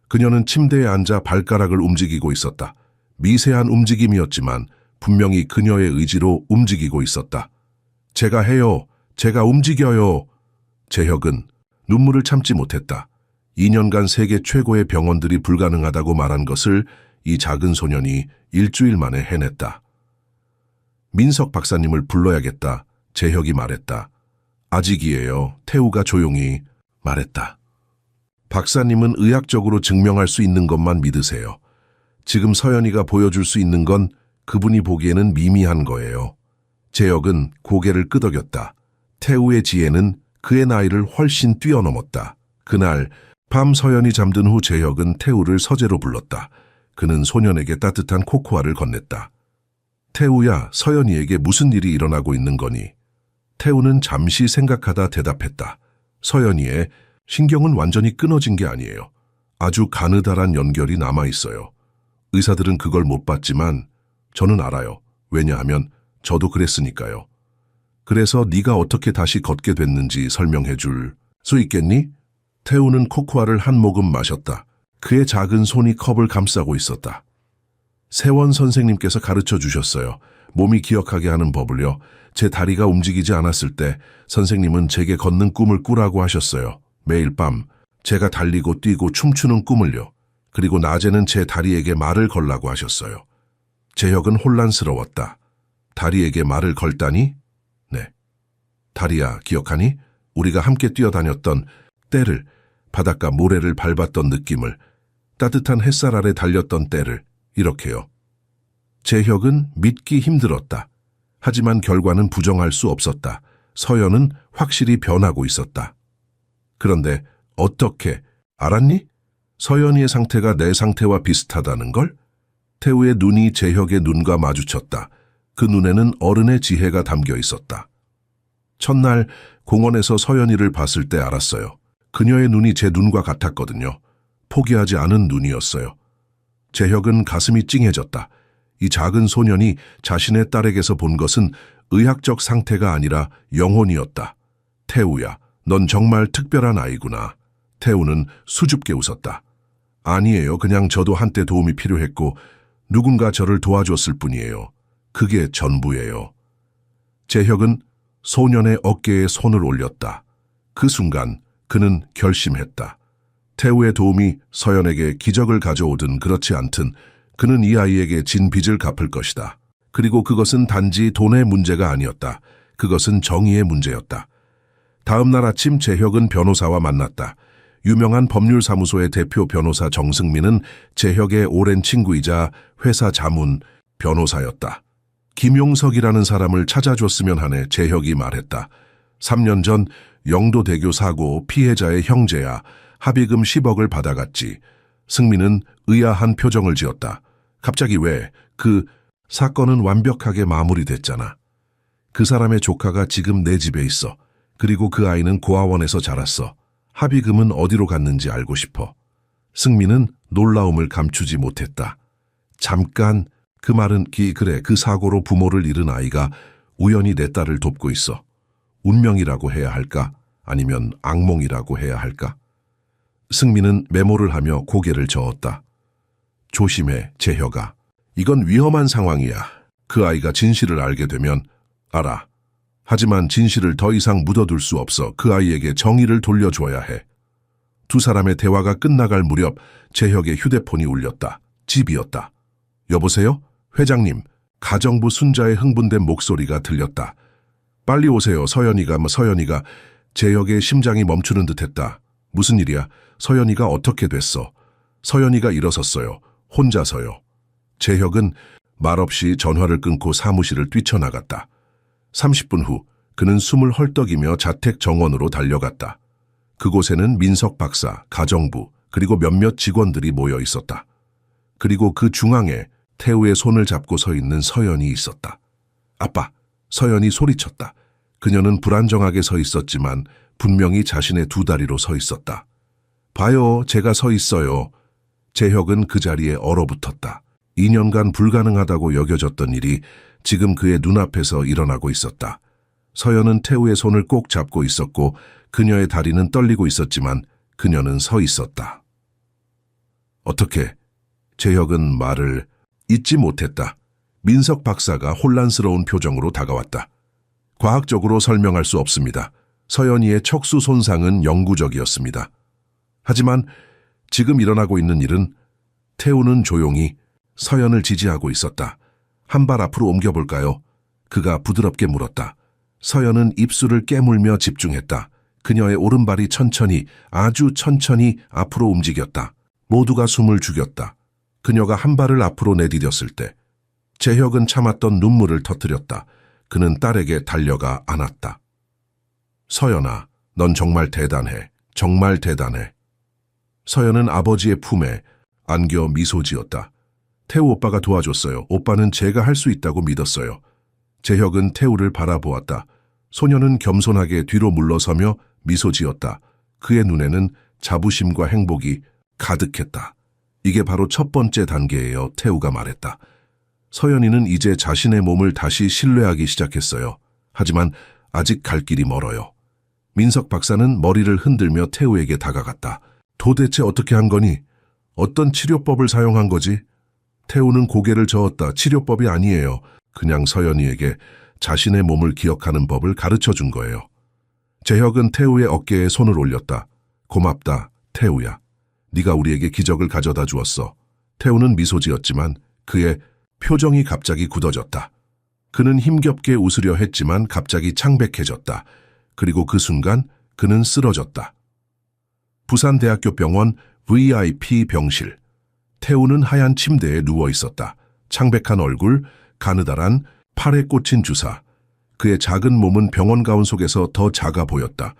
그녀는 침대에 앉아 발가락을 움직이고 있었다. 미세한 움직임이었지만 분명히 그녀의 의지로 움직이고 있었다. 제가 해요. 제가 움직여요. 재혁은 눈물을 참지 못했다. 2년간 세계 최고의 병원들이 불가능하다고 말한 것을 이 작은 소년이 일주일 만에 해냈다. 민석 박사님을 불러야겠다. 재혁이 말했다. 아직이에요. 태우가 조용히 말했다. 박사님은 의학적으로 증명할 수 있는 것만 믿으세요. 지금 서연이가 보여줄 수 있는 건 그분이 보기에는 미미한 거예요. 재혁은 고개를 끄덕였다. 태우의 지혜는 그의 나이를 훨씬 뛰어넘었다. 그날 밤 서연이 잠든 후 재혁은 태우를 서재로 불렀다. 그는 소년에게 따뜻한 코코아를 건넸다. 태우야, 서연이에게 무슨 일이 일어나고 있는 거니? 태우는 잠시 생각하다 대답했다. 서연이의 신경은 완전히 끊어진 게 아니에요. 아주 가느다란 연결이 남아있어요. 의사들은 그걸 못 봤지만 저는 알아요. 왜냐하면 저도 그랬으니까요. 그래서 네가 어떻게 다시 걷게 됐는지 설명해 줄 수 있겠니? 태우는 코코아를 한 모금 마셨다. 그의 작은 손이 컵을 감싸고 있었다. 세원 선생님께서 가르쳐 주셨어요. 몸이 기억하게 하는 법을요. 제 다리가 움직이지 않았을 때 선생님은 제게 걷는 꿈을 꾸라고 하셨어요. 매일 밤 제가 달리고 뛰고 춤추는 꿈을요. 그리고 낮에는 제 다리에게 말을 걸라고 하셨어요. 재혁은 혼란스러웠다. 다리에게 말을 걸다니? 네. 다리야, 기억하니? 우리가 함께 뛰어다녔던 때를, 바닷가 모래를 밟았던 느낌을, 따뜻한 햇살 아래 달렸던 때를, 이렇게요. 재혁은 믿기 힘들었다. 하지만 결과는 부정할 수 없었다. 서연은 확실히 변하고 있었다. 그런데 어떻게 알았니? 서연이의 상태가 내 상태와 비슷하다는 걸? 태우의 눈이 재혁의 눈과 마주쳤다. 그 눈에는 어른의 지혜가 담겨 있었다. 첫날 공원에서 서연이를 봤을 때 알았어요. 그녀의 눈이 제 눈과 같았거든요. 포기하지 않은 눈이었어요. 재혁은 가슴이 찡해졌다. 이 작은 소년이 자신의 딸에게서 본 것은 의학적 상태가 아니라 영혼이었다. 태우야, 넌 정말 특별한 아이구나. 태우는 수줍게 웃었다. 아니에요. 그냥 저도 한때 도움이 필요했고 누군가 저를 도와줬을 뿐이에요. 그게 전부예요. 재혁은 소년의 어깨에 손을 올렸다. 그 순간 그는 결심했다. 태우의 도움이 서연에게 기적을 가져오든 그렇지 않든 그는 이 아이에게 진 빚을 갚을 것이다. 그리고 그것은 단지 돈의 문제가 아니었다. 그것은 정의의 문제였다. 다음 날 아침 재혁은 변호사와 만났다. 유명한 법률사무소의 대표 변호사 정승민은 재혁의 오랜 친구이자 회사 자문 변호사였다. 김용석이라는 사람을 찾아줬으면 하네. 재혁이 말했다. 3년 전 영도대교 사고 피해자의 형제야. 합의금 10억을 받아갔지. 승민은 의아한 표정을 지었다. 갑자기 왜? 그 사건은 완벽하게 마무리됐잖아. 그 사람의 조카가 지금 내 집에 있어. 그리고 그 아이는 고아원에서 자랐어. 합의금은 어디로 갔는지 알고 싶어. 승민은 놀라움을 감추지 못했다. 잠깐, 그 말은 그래, 그 사고로 부모를 잃은 아이가 우연히 내 딸을 돕고 있어. 운명이라고 해야 할까? 아니면 악몽이라고 해야 할까? 승민은 메모를 하며 고개를 저었다. 조심해, 재혁아. 이건 위험한 상황이야. 그 아이가 진실을 알게 되면 알아. 하지만 진실을 더 이상 묻어둘 수 없어. 그 아이에게 정의를 돌려줘야 해. 두 사람의 대화가 끝나갈 무렵 재혁의 휴대폰이 울렸다. 집이었다. 여보세요? 회장님. 가정부 순자의 흥분된 목소리가 들렸다. 빨리 오세요. 서연이가 재혁의 심장이 멈추는 듯했다. 무슨 일이야? 서연이가 어떻게 됐어? 서연이가 일어섰어요. 혼자서요. 재혁은 말없이 전화를 끊고 사무실을 뛰쳐나갔다. 30분 후 그는 숨을 헐떡이며 자택 정원으로 달려갔다. 그곳에는 민석 박사, 가정부, 그리고 몇몇 직원들이 모여 있었다. 그리고 그 중앙에 태우의 손을 잡고 서 있는 서연이 있었다. 아빠! 서연이 소리쳤다. 그녀는 불안정하게 서 있었지만 분명히 자신의 두 다리로 서 있었다. 봐요, 제가 서 있어요. 재혁은 그 자리에 얼어붙었다. 2년간 불가능하다고 여겨졌던 일이 지금 그의 눈앞에서 일어나고 있었다. 서연은 태우의 손을 꼭 잡고 있었고 그녀의 다리는 떨리고 있었지만 그녀는 서 있었다. 어떻게? 재혁은 말을 잇지 못했다. 민석 박사가 혼란스러운 표정으로 다가왔다. 과학적으로 설명할 수 없습니다. 서연이의 척수 손상은 영구적이었습니다. 하지만 지금 일어나고 있는 일은 태우는 조용히 서연을 지지하고 있었다. 한 발 앞으로 옮겨볼까요? 그가 부드럽게 물었다. 서연은 입술을 깨물며 집중했다. 그녀의 오른발이 천천히, 아주 천천히 앞으로 움직였다. 모두가 숨을 죽였다. 그녀가 한 발을 앞으로 내디뎠을 때 재혁은 참았던 눈물을 터뜨렸다. 그는 딸에게 달려가 안았다. 서연아, 넌 정말 대단해. 정말 대단해. 서연은 아버지의 품에 안겨 미소 지었다. 태우 오빠가 도와줬어요. 오빠는 제가 할 수 있다고 믿었어요. 재혁은 태우를 바라보았다. 소녀는 겸손하게 뒤로 물러서며 미소 지었다. 그의 눈에는 자부심과 행복이 가득했다. 이게 바로 첫 번째 단계예요. 태우가 말했다. 서연이는 이제 자신의 몸을 다시 신뢰하기 시작했어요. 하지만 아직 갈 길이 멀어요. 민석 박사는 머리를 흔들며 태우에게 다가갔다. 도대체 어떻게 한 거니? 어떤 치료법을 사용한 거지? 태우는 고개를 저었다. 치료법이 아니에요. 그냥 서연이에게 자신의 몸을 기억하는 법을 가르쳐 준 거예요. 재혁은 태우의 어깨에 손을 올렸다. 고맙다, 태우야. 네가 우리에게 기적을 가져다 주었어. 태우는 미소 지었지만 그의 표정이 갑자기 굳어졌다. 그는 힘겹게 웃으려 했지만 갑자기 창백해졌다. 그리고 그 순간 그는 쓰러졌다. 부산대학교 병원 VIP 병실. 태우는 하얀 침대에 누워 있었다. 창백한 얼굴, 가느다란 팔에 꽂힌 주사. 그의 작은 몸은 병원 가운 속에서 더 작아 보였다.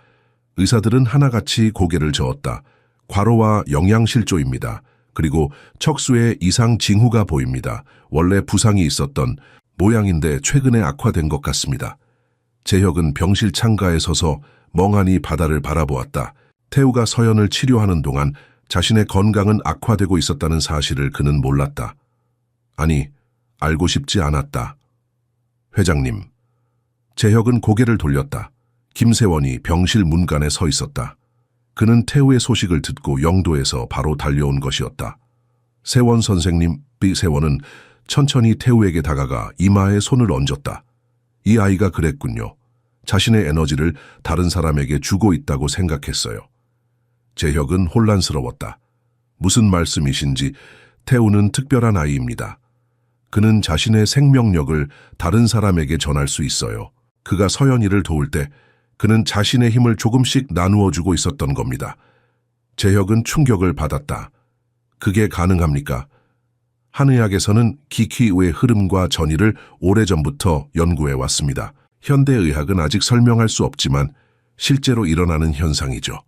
의사들은 하나같이 고개를 저었다. 과로와 영양실조입니다. 그리고 척수에 이상 징후가 보입니다. 원래 부상이 있었던 모양인데 최근에 악화된 것 같습니다. 재혁은 병실 창가에 서서 멍하니 바다를 바라보았다. 태우가 서연을 치료하는 동안 자신의 건강은 악화되고 있었다는 사실을 그는 몰랐다. 아니, 알고 싶지 않았다. 회장님. 재혁은 고개를 돌렸다. 김세원이 병실 문간에 서 있었다. 그는 태우의 소식을 듣고 영도에서 바로 달려온 것이었다. 세원 선생님, 세원은 천천히 태우에게 다가가 이마에 손을 얹었다. 이 아이가 그랬군요. 자신의 에너지를 다른 사람에게 주고 있다고 생각했어요. 재혁은 혼란스러웠다. 무슨 말씀이신지. 태우는 특별한 아이입니다. 그는 자신의 생명력을 다른 사람에게 전할 수 있어요. 그가 서연이를 도울 때 그는 자신의 힘을 조금씩 나누어 주고 있었던 겁니다. 재혁은 충격을 받았다. 그게 가능합니까? 한의학에서는 기키의 흐름과 전이를 오래전부터 연구해 왔습니다. 현대의학은 아직 설명할 수 없지만 실제로 일어나는 현상이죠.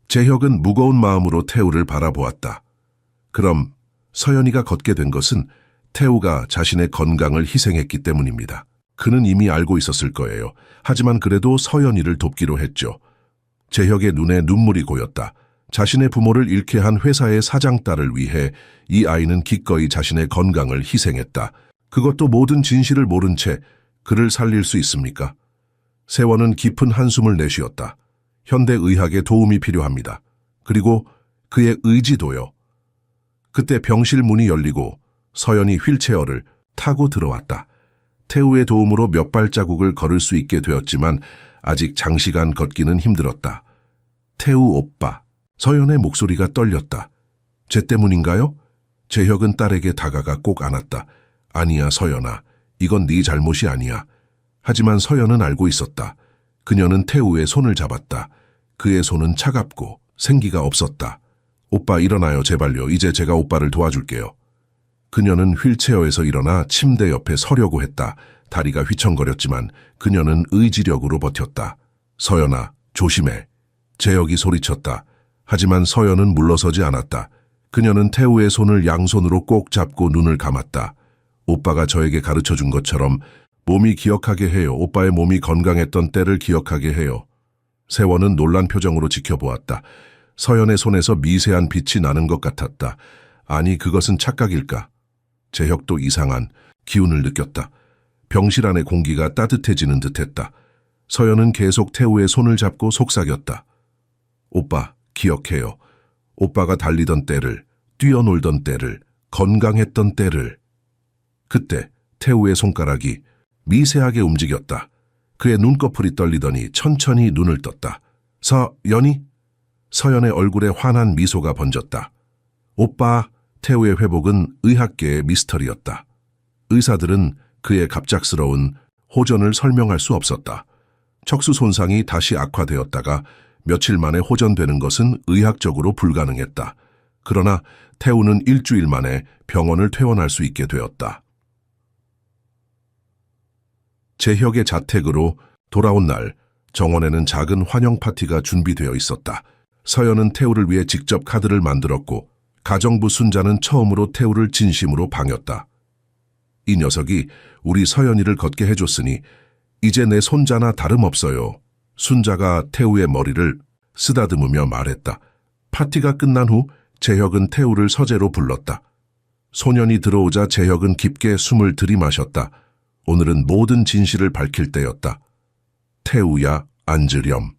재혁은 무거운 마음으로 태우를 바라보았다. 그럼 서연이가 걷게 된 것은 태우가 자신의 건강을 희생했기 때문입니다. 그는 이미 알고 있었을 거예요. 하지만 그래도 서연이를 돕기로 했죠. 재혁의 눈에 눈물이 고였다. 자신의 부모를 잃게 한 회사의 사장 딸을 위해 이 아이는 기꺼이 자신의 건강을 희생했다. 그것도 모든 진실을 모른 채 그를 살릴 수 있습니까? 세원은 깊은 한숨을 내쉬었다. 현대의학의 도움이 필요합니다. 그리고 그의 의지도요. 그때 병실 문이 열리고 서연이 휠체어를 타고 들어왔다. 태우의 도움으로 몇 발자국을 걸을 수 있게 되었지만 아직 장시간 걷기는 힘들었다. 태우 오빠. 서연의 목소리가 떨렸다. 쟤 때문인가요? 재혁은 딸에게 다가가 꼭 안았다. 아니야, 서연아. 이건 네 잘못이 아니야. 하지만 서연은 알고 있었다. 그녀는 태우의 손을 잡았다. 그의 손은 차갑고 생기가 없었다. 오빠 일어나요, 제발요. 이제 제가 오빠를 도와줄게요. 그녀는 휠체어에서 일어나 침대 옆에 서려고 했다. 다리가 휘청거렸지만 그녀는 의지력으로 버텼다. 서연아, 조심해. 재혁이 소리쳤다. 하지만 서연은 물러서지 않았다. 그녀는 태우의 손을 양손으로 꼭 잡고 눈을 감았다. 오빠가 저에게 가르쳐준 것처럼 몸이 기억하게 해요. 오빠의 몸이 건강했던 때를 기억하게 해요. 세원은 놀란 표정으로 지켜보았다. 서연의 손에서 미세한 빛이 나는 것 같았다. 아니, 그것은 착각일까? 재혁도 이상한 기운을 느꼈다. 병실 안의 공기가 따뜻해지는 듯했다. 서연은 계속 태우의 손을 잡고 속삭였다. 오빠, 기억해요. 오빠가 달리던 때를, 뛰어놀던 때를, 건강했던 때를. 그때 태우의 손가락이 미세하게 움직였다. 그의 눈꺼풀이 떨리더니 천천히 눈을 떴다. 서연이? 서연의 얼굴에 환한 미소가 번졌다. 오빠, 태우의 회복은 의학계의 미스터리였다. 의사들은 그의 갑작스러운 호전을 설명할 수 없었다. 척수 손상이 다시 악화되었다가 며칠 만에 호전되는 것은 의학적으로 불가능했다. 그러나 태우는 일주일 만에 병원을 퇴원할 수 있게 되었다. 재혁의 자택으로 돌아온 날, 정원에는 작은 환영 파티가 준비되어 있었다. 서연은 태우를 위해 직접 카드를 만들었고 가정부 순자는 처음으로 태우를 진심으로 반겼다. 이 녀석이 우리 서연이를 걷게 해줬으니 이제 내 손자나 다름없어요. 순자가 태우의 머리를 쓰다듬으며 말했다. 파티가 끝난 후 재혁은 태우를 서재로 불렀다. 소년이 들어오자 재혁은 깊게 숨을 들이마셨다. 오늘은 모든 진실을 밝힐 때였다. 태우야, 앉으렴.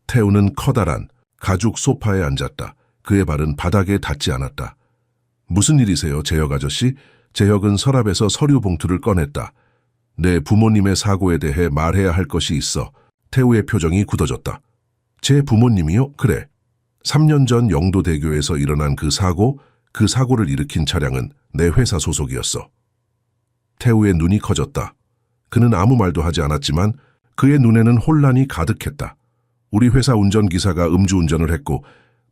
태우는 커다란 가죽 소파에 앉았다. 그의 발은 바닥에 닿지 않았다. 무슨 일이세요, 재혁 아저씨? 재혁은 서랍에서 서류 봉투를 꺼냈다. 내 부모님의 사고에 대해 말해야 할 것이 있어. 태우의 표정이 굳어졌다. 제 부모님이요? 그래. 3년 전 영도대교에서 일어난 그 사고를 일으킨 차량은 내 회사 소속이었어. 태우의 눈이 커졌다. 그는 아무 말도 하지 않았지만 그의 눈에는 혼란이 가득했다. 우리 회사 운전기사가 음주운전을 했고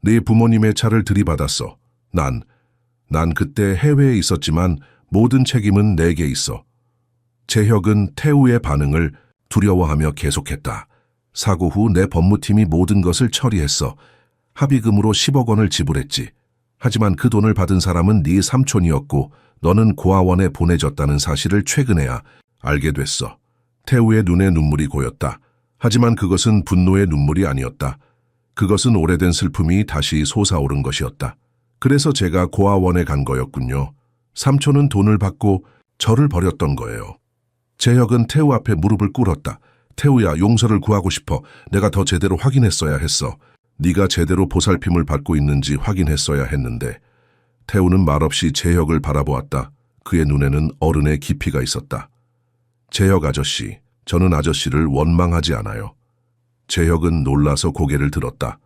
네 부모님의 차를 들이받았어. 난 그때 해외에 있었지만 모든 책임은 내게 있어. 재혁은 태우의 반응을 두려워하며 계속했다. 사고 후 내 법무팀이 모든 것을 처리했어. 합의금으로 10억 원을 지불했지. 하지만 그 돈을 받은 사람은 네 삼촌이었고 너는 고아원에 보내졌다는 사실을 최근에야 알게 됐어. 태우의 눈에 눈물이 고였다. 하지만 그것은 분노의 눈물이 아니었다. 그것은 오래된 슬픔이 다시 솟아오른 것이었다. 그래서 제가 고아원에 간 거였군요. 삼촌은 돈을 받고 저를 버렸던 거예요. 재혁은 태우 앞에 무릎을 꿇었다. 태우야, 용서를 구하고 싶어. 내가 더 제대로 확인했어야 했어. 네가 제대로 보살핌을 받고 있는지 확인했어야 했는데. 태우는 말없이 재혁을 바라보았다. 그의 눈에는 어른의 깊이가 있었다. 재혁 아저씨, 저는 아저씨를 원망하지 않아요. 재혁은 놀라서 고개를 들었다.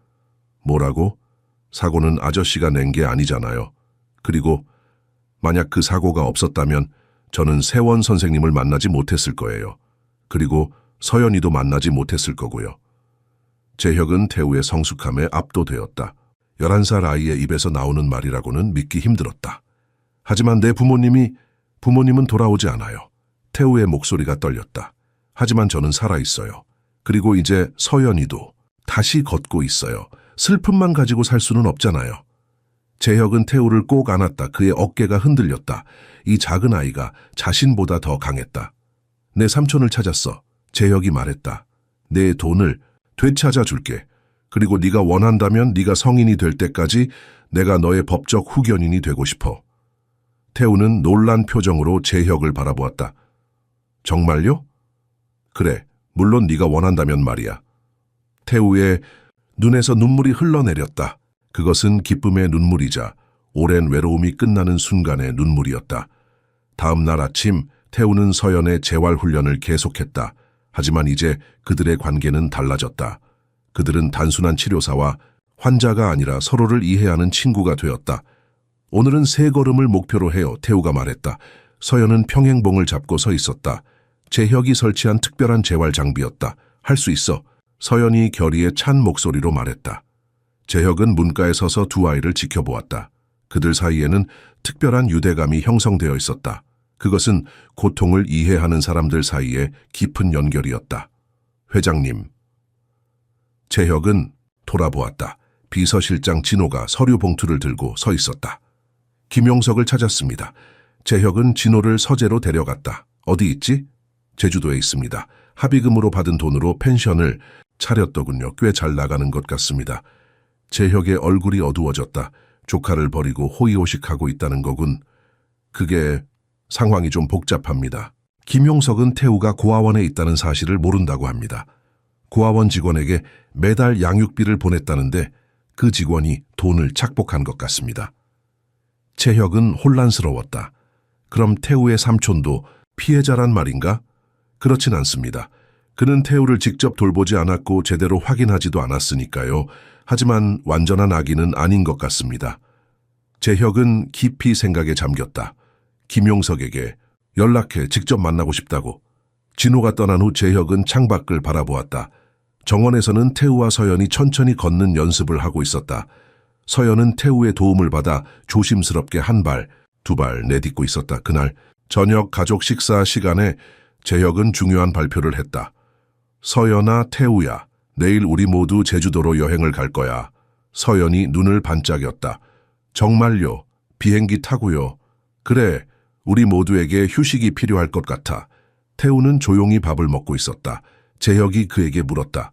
뭐라고? 사고는 아저씨가 낸 게 아니잖아요. 그리고 만약 그 사고가 없었다면 저는 세원 선생님을 만나지 못했을 거예요. 그리고 서연이도 만나지 못했을 거고요. 재혁은 태우의 성숙함에 압도되었다. 11살 아이의 입에서 나오는 말이라고는 믿기 힘들었다. 하지만 내 부모님은 돌아오지 않아요. 태우의 목소리가 떨렸다. 하지만 저는 살아있어요. 그리고 이제 서연이도 다시 걷고 있어요. 슬픔만 가지고 살 수는 없잖아요. 재혁은 태우를 꼭 안았다. 그의 어깨가 흔들렸다. 이 작은 아이가 자신보다 더 강했다. 내 삼촌을 찾았어. 재혁이 말했다. 내 돈을 되찾아 줄게. 그리고 네가 원한다면 네가 성인이 될 때까지 내가 너의 법적 후견인이 되고 싶어. 태우는 놀란 표정으로 재혁을 바라보았다. 정말요? 그래, 물론 네가 원한다면 말이야. 태우의 눈에서 눈물이 흘러내렸다. 그것은 기쁨의 눈물이자 오랜 외로움이 끝나는 순간의 눈물이었다. 다음 날 아침 태우는 서연의 재활훈련을 계속했다. 하지만 이제 그들의 관계는 달라졌다. 그들은 단순한 치료사와 환자가 아니라 서로를 이해하는 친구가 되었다. 오늘은 세 걸음을 목표로 해요. 태우가 말했다. 서연은 평행봉을 잡고 서 있었다. 재혁이 설치한 특별한 재활 장비였다. 할 수 있어. 서연이 결의에 찬 목소리로 말했다. 재혁은 문가에 서서 두 아이를 지켜보았다. 그들 사이에는 특별한 유대감이 형성되어 있었다. 그것은 고통을 이해하는 사람들 사이에 깊은 연결이었다. 회장님. 재혁은 돌아보았다. 비서실장 진호가 서류 봉투를 들고 서 있었다. 김용석을 찾았습니다. 재혁은 진호를 서재로 데려갔다. 어디 있지? 제주도에 있습니다. 합의금으로 받은 돈으로 펜션을 차렸더군요. 꽤 잘 나가는 것 같습니다. 재혁의 얼굴이 어두워졌다. 조카를 버리고 호의호식하고 있다는 거군. 그게 상황이 좀 복잡합니다. 김용석은 태우가 고아원에 있다는 사실을 모른다고 합니다. 고아원 직원에게 매달 양육비를 보냈다는데 그 직원이 돈을 착복한 것 같습니다. 재혁은 혼란스러웠다. 그럼 태우의 삼촌도 피해자란 말인가? 그렇진 않습니다. 그는 태우를 직접 돌보지 않았고 제대로 확인하지도 않았으니까요. 하지만 완전한 악인은 아닌 것 같습니다. 재혁은 깊이 생각에 잠겼다. 김용석에게 연락해 직접 만나고 싶다고. 진호가 떠난 후 재혁은 창밖을 바라보았다. 정원에서는 태우와 서연이 천천히 걷는 연습을 하고 있었다. 서연은 태우의 도움을 받아 조심스럽게 한 발, 두 발 내딛고 있었다. 그날 저녁 가족 식사 시간에 재혁은 중요한 발표를 했다. 서연아, 태우야, 내일 우리 모두 제주도로 여행을 갈 거야. 서연이 눈을 반짝였다. 정말요? 비행기 타고요? 그래, 우리 모두에게 휴식이 필요할 것 같아. 태우는 조용히 밥을 먹고 있었다. 재혁이 그에게 물었다.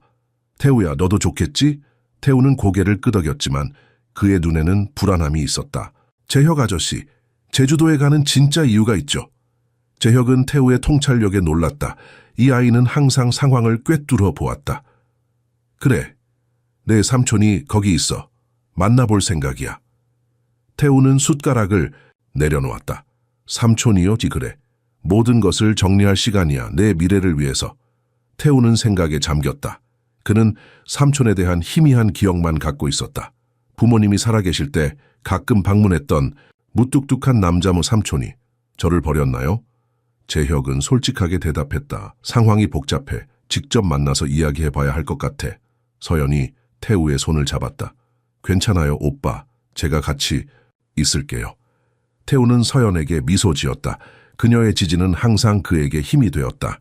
태우야, 너도 좋겠지? 태우는 고개를 끄덕였지만 그의 눈에는 불안함이 있었다. 재혁 아저씨, 제주도에 가는 진짜 이유가 있죠. 재혁은 태우의 통찰력에 놀랐다. 이 아이는 항상 상황을 꿰뚫어 보았다. 그래, 내 삼촌이 거기 있어. 만나볼 생각이야. 태우는 숟가락을 내려놓았다. 삼촌이요지 그래. 모든 것을 정리할 시간이야. 내 미래를 위해서. 태우는 생각에 잠겼다. 그는 삼촌에 대한 희미한 기억만 갖고 있었다. 부모님이 살아계실 때 가끔 방문했던 무뚝뚝한 남자모 삼촌이 저를 버렸나요? 재혁은 솔직하게 대답했다. 상황이 복잡해. 직접 만나서 이야기해봐야 할 것 같아. 서연이 태우의 손을 잡았다. 괜찮아요, 오빠. 제가 같이 있을게요. 태우는 서연에게 미소 지었다. 그녀의 지지는 항상 그에게 힘이 되었다.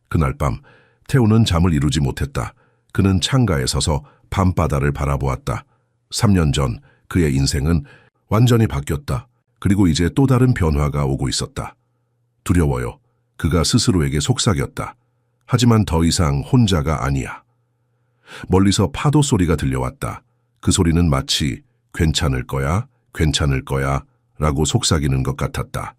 그날 밤 태우는 잠을 이루지 못했다. 그는 창가에 서서 밤바다를 바라보았다. 3년 전 그의 인생은 완전히 바뀌었다. 그리고 이제 또 다른 변화가 오고 있었다. 두려워요. 그가 스스로에게 속삭였다. 하지만 더 이상 혼자가 아니야. 멀리서 파도 소리가 들려왔다. 그 소리는 마치 괜찮을 거야, 괜찮을 거야 라고 속삭이는 것 같았다.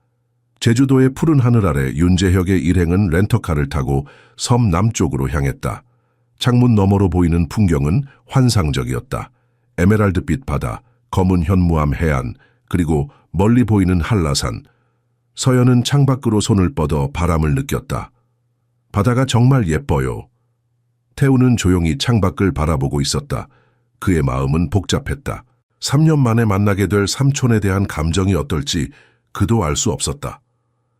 제주도의 푸른 하늘 아래 윤재혁의 일행은 렌터카를 타고 섬 남쪽으로 향했다. 창문 너머로 보이는 풍경은 환상적이었다. 에메랄드빛 바다, 검은 현무암 해안, 그리고 멀리 보이는 한라산. 서연은 창밖으로 손을 뻗어 바람을 느꼈다. 바다가 정말 예뻐요. 태우는 조용히 창밖을 바라보고 있었다. 그의 마음은 복잡했다. 3년 만에 만나게 될 삼촌에 대한 감정이 어떨지 그도 알 수 없었다.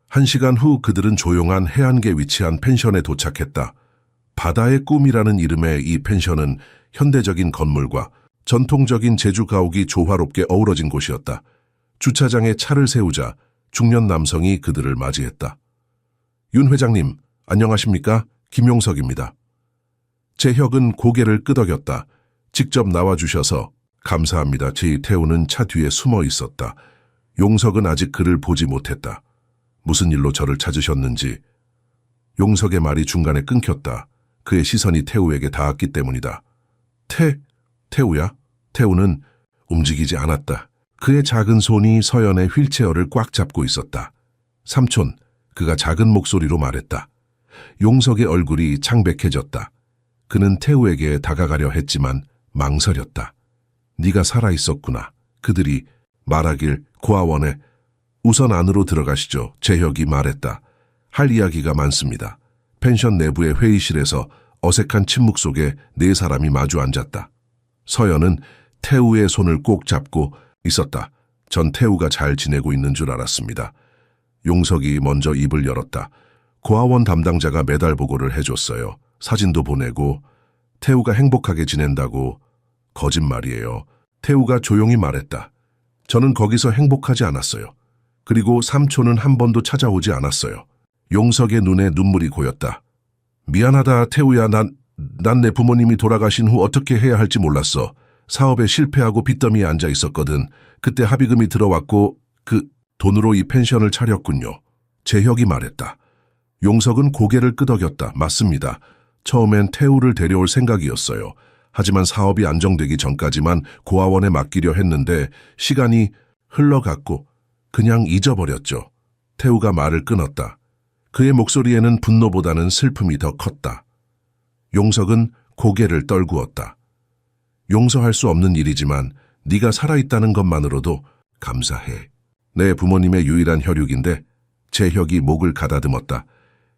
1시간 후 그들은 조용한 해안가에 위치한 펜션에 도착했다. 바다의 꿈이라는 이름의 이 펜션은 현대적인 건물과 전통적인 제주 가옥이 조화롭게 어우러진 곳이었다. 주차장에 차를 세우자 중년 남성이 그들을 맞이했다. 윤 회장님, 안녕하십니까? 김용석입니다. 재혁은 고개를 끄덕였다. 직접 나와주셔서 감사합니다. 태우는 차 뒤에 숨어 있었다. 용석은 아직 그를 보지 못했다. 무슨 일로 저를 찾으셨는지. 용석의 말이 중간에 끊겼다. 그의 시선이 태우에게 닿았기 때문이다. 태우야? 태우는 움직이지 않았다. 그의 작은 손이 서연의 휠체어를 꽉 잡고 있었다. 삼촌, 그가 작은 목소리로 말했다. 용석의 얼굴이 창백해졌다. 그는 태우에게 다가가려 했지만 망설였다. 네가 살아있었구나. 그들이 말하길 고아원에 우선 안으로 들어가시죠. 재혁이 말했다. 할 이야기가 많습니다. 펜션 내부의 회의실에서 어색한 침묵 속에 네 사람이 마주 앉았다. 서연은 태우의 손을 꼭 잡고 있었다. 전 태우가 잘 지내고 있는 줄 알았습니다. 용석이 먼저 입을 열었다. 고아원 담당자가 매달 보고를 해줬어요. 사진도 보내고 태우가 행복하게 지낸다고. 거짓말이에요. 태우가 조용히 말했다. 저는 거기서 행복하지 않았어요. 그리고 삼촌은 한 번도 찾아오지 않았어요. 용석의 눈에 눈물이 고였다. 미안하다, 태우야. 난 내 부모님이 돌아가신 후 어떻게 해야 할지 몰랐어. 사업에 실패하고 빚더미에 앉아 있었거든. 그때 합의금이 들어왔고 그 돈으로 이 펜션을 차렸군요. 재혁이 말했다. 용석은 고개를 끄덕였다. 맞습니다. 처음엔 태우를 데려올 생각이었어요. 하지만 사업이 안정되기 전까지만 고아원에 맡기려 했는데 시간이 흘러갔고 그냥 잊어버렸죠. 태우가 말을 끊었다. 그의 목소리에는 분노보다는 슬픔이 더 컸다. 용석은 고개를 떨구었다. 용서할 수 없는 일이지만 네가 살아있다는 것만으로도 감사해. 내 부모님의 유일한 혈육인데. 재혁이 목을 가다듬었다.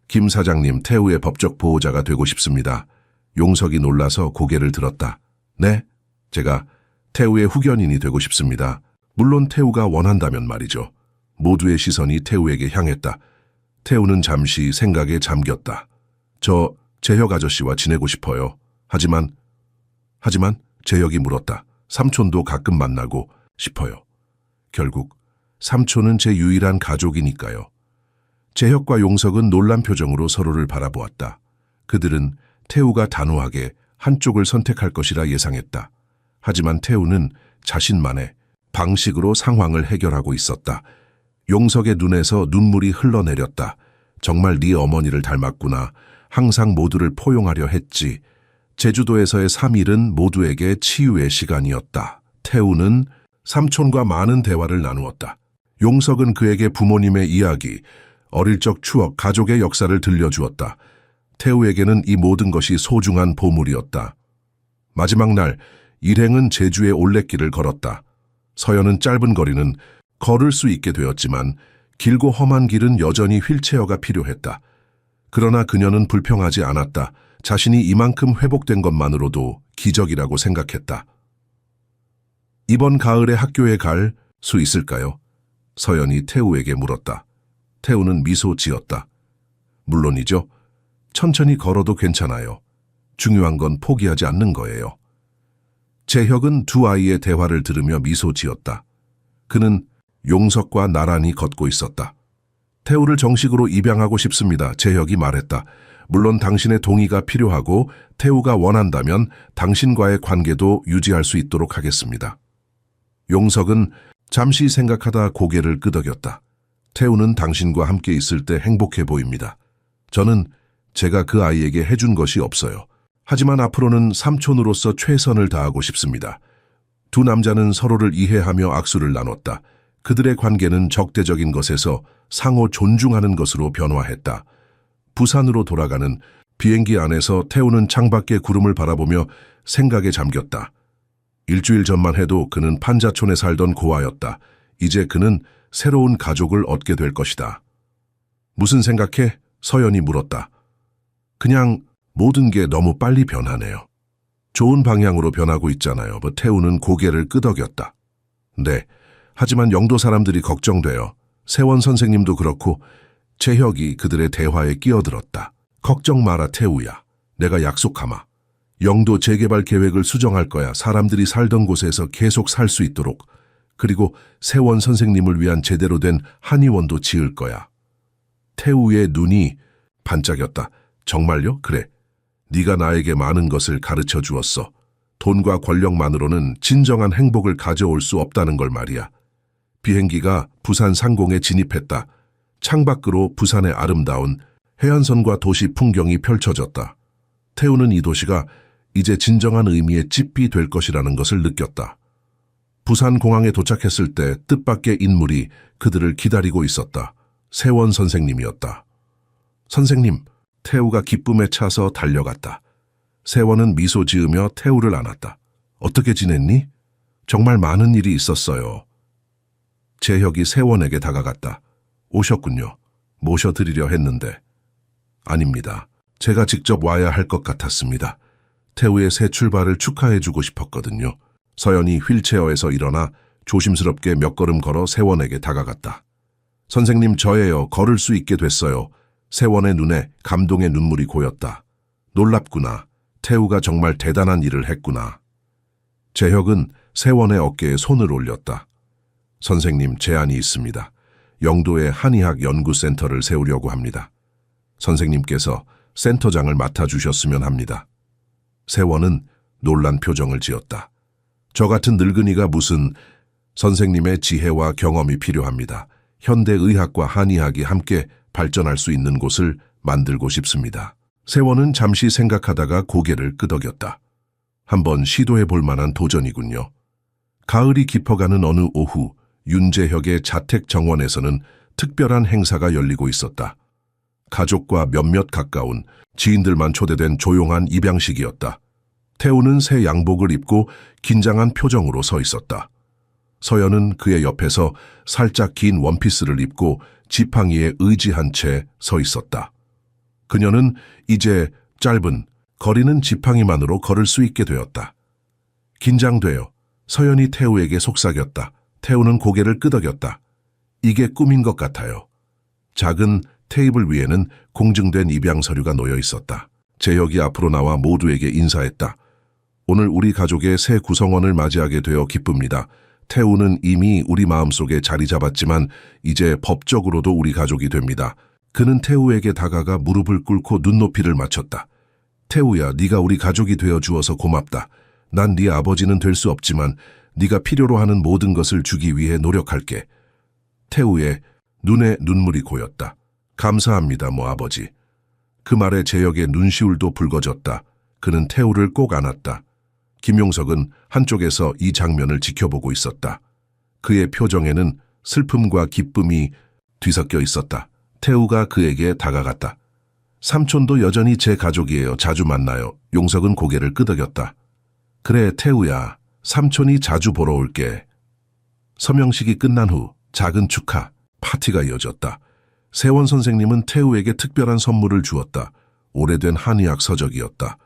김 사장님, 태우의 법적 보호자가 되고 싶습니다. 용석이 놀라서 고개를 들었다. 네? 제가 태우의 후견인이 되고 싶습니다. 물론 태우가 원한다면 말이죠. 모두의 시선이 태우에게 향했다. 태우는 잠시 생각에 잠겼다. 저 재혁 아저씨와 지내고 싶어요. 하지만 재혁이 물었다. 삼촌도 가끔 만나고 싶어요. 결국 삼촌은 제 유일한 가족이니까요. 재혁과 용석은 놀란 표정으로 서로를 바라보았다. 그들은 태우가 단호하게 한쪽을 선택할 것이라 예상했다. 하지만 태우는 자신만의 방식으로 상황을 해결하고 있었다. 용석의 눈에서 눈물이 흘러내렸다. 정말 네 어머니를 닮았구나. 항상 모두를 포용하려 했지. 제주도에서의 3일은 모두에게 치유의 시간이었다. 태우는 삼촌과 많은 대화를 나누었다. 용석은 그에게 부모님의 이야기, 어릴 적 추억, 가족의 역사를 들려주었다. 태우에게는 이 모든 것이 소중한 보물이었다. 마지막 날, 일행은 제주의 올레길을 걸었다. 서연은 짧은 거리는 걸을 수 있게 되었지만 길고 험한 길은 여전히 휠체어가 필요했다. 그러나 그녀는 불평하지 않았다. 자신이 이만큼 회복된 것만으로도 기적이라고 생각했다. 이번 가을에 학교에 갈 수 있을까요? 서연이 태우에게 물었다. 태우는 미소 지었다. 물론이죠. 천천히 걸어도 괜찮아요. 중요한 건 포기하지 않는 거예요. 재혁은 두 아이의 대화를 들으며 미소 지었다. 그는 용석과 나란히 걷고 있었다. 태우를 정식으로 입양하고 싶습니다. 재혁이 말했다. 물론 당신의 동의가 필요하고 태우가 원한다면 당신과의 관계도 유지할 수 있도록 하겠습니다. 용석은 잠시 생각하다 고개를 끄덕였다. 태우는 당신과 함께 있을 때 행복해 보입니다. 저는 제가 그 아이에게 해준 것이 없어요. 하지만 앞으로는 삼촌으로서 최선을 다하고 싶습니다. 두 남자는 서로를 이해하며 악수를 나눴다. 그들의 관계는 적대적인 것에서 상호 존중하는 것으로 변화했다. 부산으로 돌아가는 비행기 안에서 태우는 창밖의 구름을 바라보며 생각에 잠겼다. 일주일 전만 해도 그는 판자촌에 살던 고아였다. 이제 그는 새로운 가족을 얻게 될 것이다. 무슨 생각해? 서연이 물었다. 그냥 모든 게 너무 빨리 변하네요. 좋은 방향으로 변하고 있잖아요. 태우는 고개를 끄덕였다. 네, 하지만 영도 사람들이 걱정돼요. 세원 선생님도 그렇고. 재혁이 그들의 대화에 끼어들었다. 걱정 마라 태우야. 내가 약속하마. 영도 재개발 계획을 수정할 거야. 사람들이 살던 곳에서 계속 살 수 있도록. 그리고 세원 선생님을 위한 제대로 된 한의원도 지을 거야. 태우의 눈이 반짝였다. 정말요? 그래. 네가 나에게 많은 것을 가르쳐 주었어. 돈과 권력만으로는 진정한 행복을 가져올 수 없다는 걸 말이야. 비행기가 부산 상공에 진입했다. 창밖으로 부산의 아름다운 해안선과 도시 풍경이 펼쳐졌다. 태우는 이 도시가 이제 진정한 의미의 집이 될 것이라는 것을 느꼈다. 부산 공항에 도착했을 때 뜻밖의 인물이 그들을 기다리고 있었다. 세원 선생님이었다. 선생님, 태우가 기쁨에 차서 달려갔다. 세원은 미소 지으며 태우를 안았다. 어떻게 지냈니? 정말 많은 일이 있었어요. 재혁이 세원에게 다가갔다. 오셨군요. 모셔드리려 했는데. 아닙니다. 제가 직접 와야 할 것 같았습니다. 태우의 새 출발을 축하해주고 싶었거든요. 서연이 휠체어에서 일어나 조심스럽게 몇 걸음 걸어 세원에게 다가갔다. 선생님, 저예요. 걸을 수 있게 됐어요. 세원의 눈에 감동의 눈물이 고였다. 놀랍구나. 태우가 정말 대단한 일을 했구나. 재혁은 세원의 어깨에 손을 올렸다. 선생님, 제안이 있습니다. 영도에 한의학 연구센터를 세우려고 합니다. 선생님께서 센터장을 맡아주셨으면 합니다. 세원은 놀란 표정을 지었다. 저 같은 늙은이가 무슨. 선생님의 지혜와 경험이 필요합니다. 현대의학과 한의학이 함께 발전할 수 있는 곳을 만들고 싶습니다. 세원은 잠시 생각하다가 고개를 끄덕였다. 한번 시도해 볼 만한 도전이군요. 가을이 깊어가는 어느 오후, 윤재혁의 자택 정원에서는 특별한 행사가 열리고 있었다. 가족과 몇몇 가까운 지인들만 초대된 조용한 입양식이었다. 태우는 새 양복을 입고 긴장한 표정으로 서 있었다. 서연은 그의 옆에서 살짝 긴 원피스를 입고 지팡이에 의지한 채 서 있었다. 그녀는 이제 짧은 거리는 지팡이만으로 걸을 수 있게 되었다. 긴장되어 서연이 태우에게 속삭였다. 태우는 고개를 끄덕였다. 이게 꿈인 것 같아요. 작은 테이블 위에는 공증된 입양 서류가 놓여 있었다. 재혁이 앞으로 나와 모두에게 인사했다. 오늘 우리 가족의 새 구성원을 맞이하게 되어 기쁩니다. 태우는 이미 우리 마음속에 자리 잡았지만 이제 법적으로도 우리 가족이 됩니다. 그는 태우에게 다가가 무릎을 꿇고 눈높이를 맞췄다. 태우야, 네가 우리 가족이 되어 주어서 고맙다. 난 네 아버지는 될 수 없지만 네가 필요로 하는 모든 것을 주기 위해 노력할게. 태우의 눈에 눈물이 고였다. 감사합니다, 뭐 아버지. 그 말에 재혁의 눈시울도 붉어졌다. 그는 태우를 꼭 안았다. 김용석은 한쪽에서 이 장면을 지켜보고 있었다. 그의 표정에는 슬픔과 기쁨이 뒤섞여 있었다. 태우가 그에게 다가갔다. 삼촌도 여전히 제 가족이에요. 자주 만나요. 용석은 고개를 끄덕였다. 그래, 태우야. 삼촌이 자주 보러 올게. 서명식이 끝난 후 작은 축하, 파티가 이어졌다. 세원 선생님은 태우에게 특별한 선물을 주었다. 오래된 한의학 서적이었다.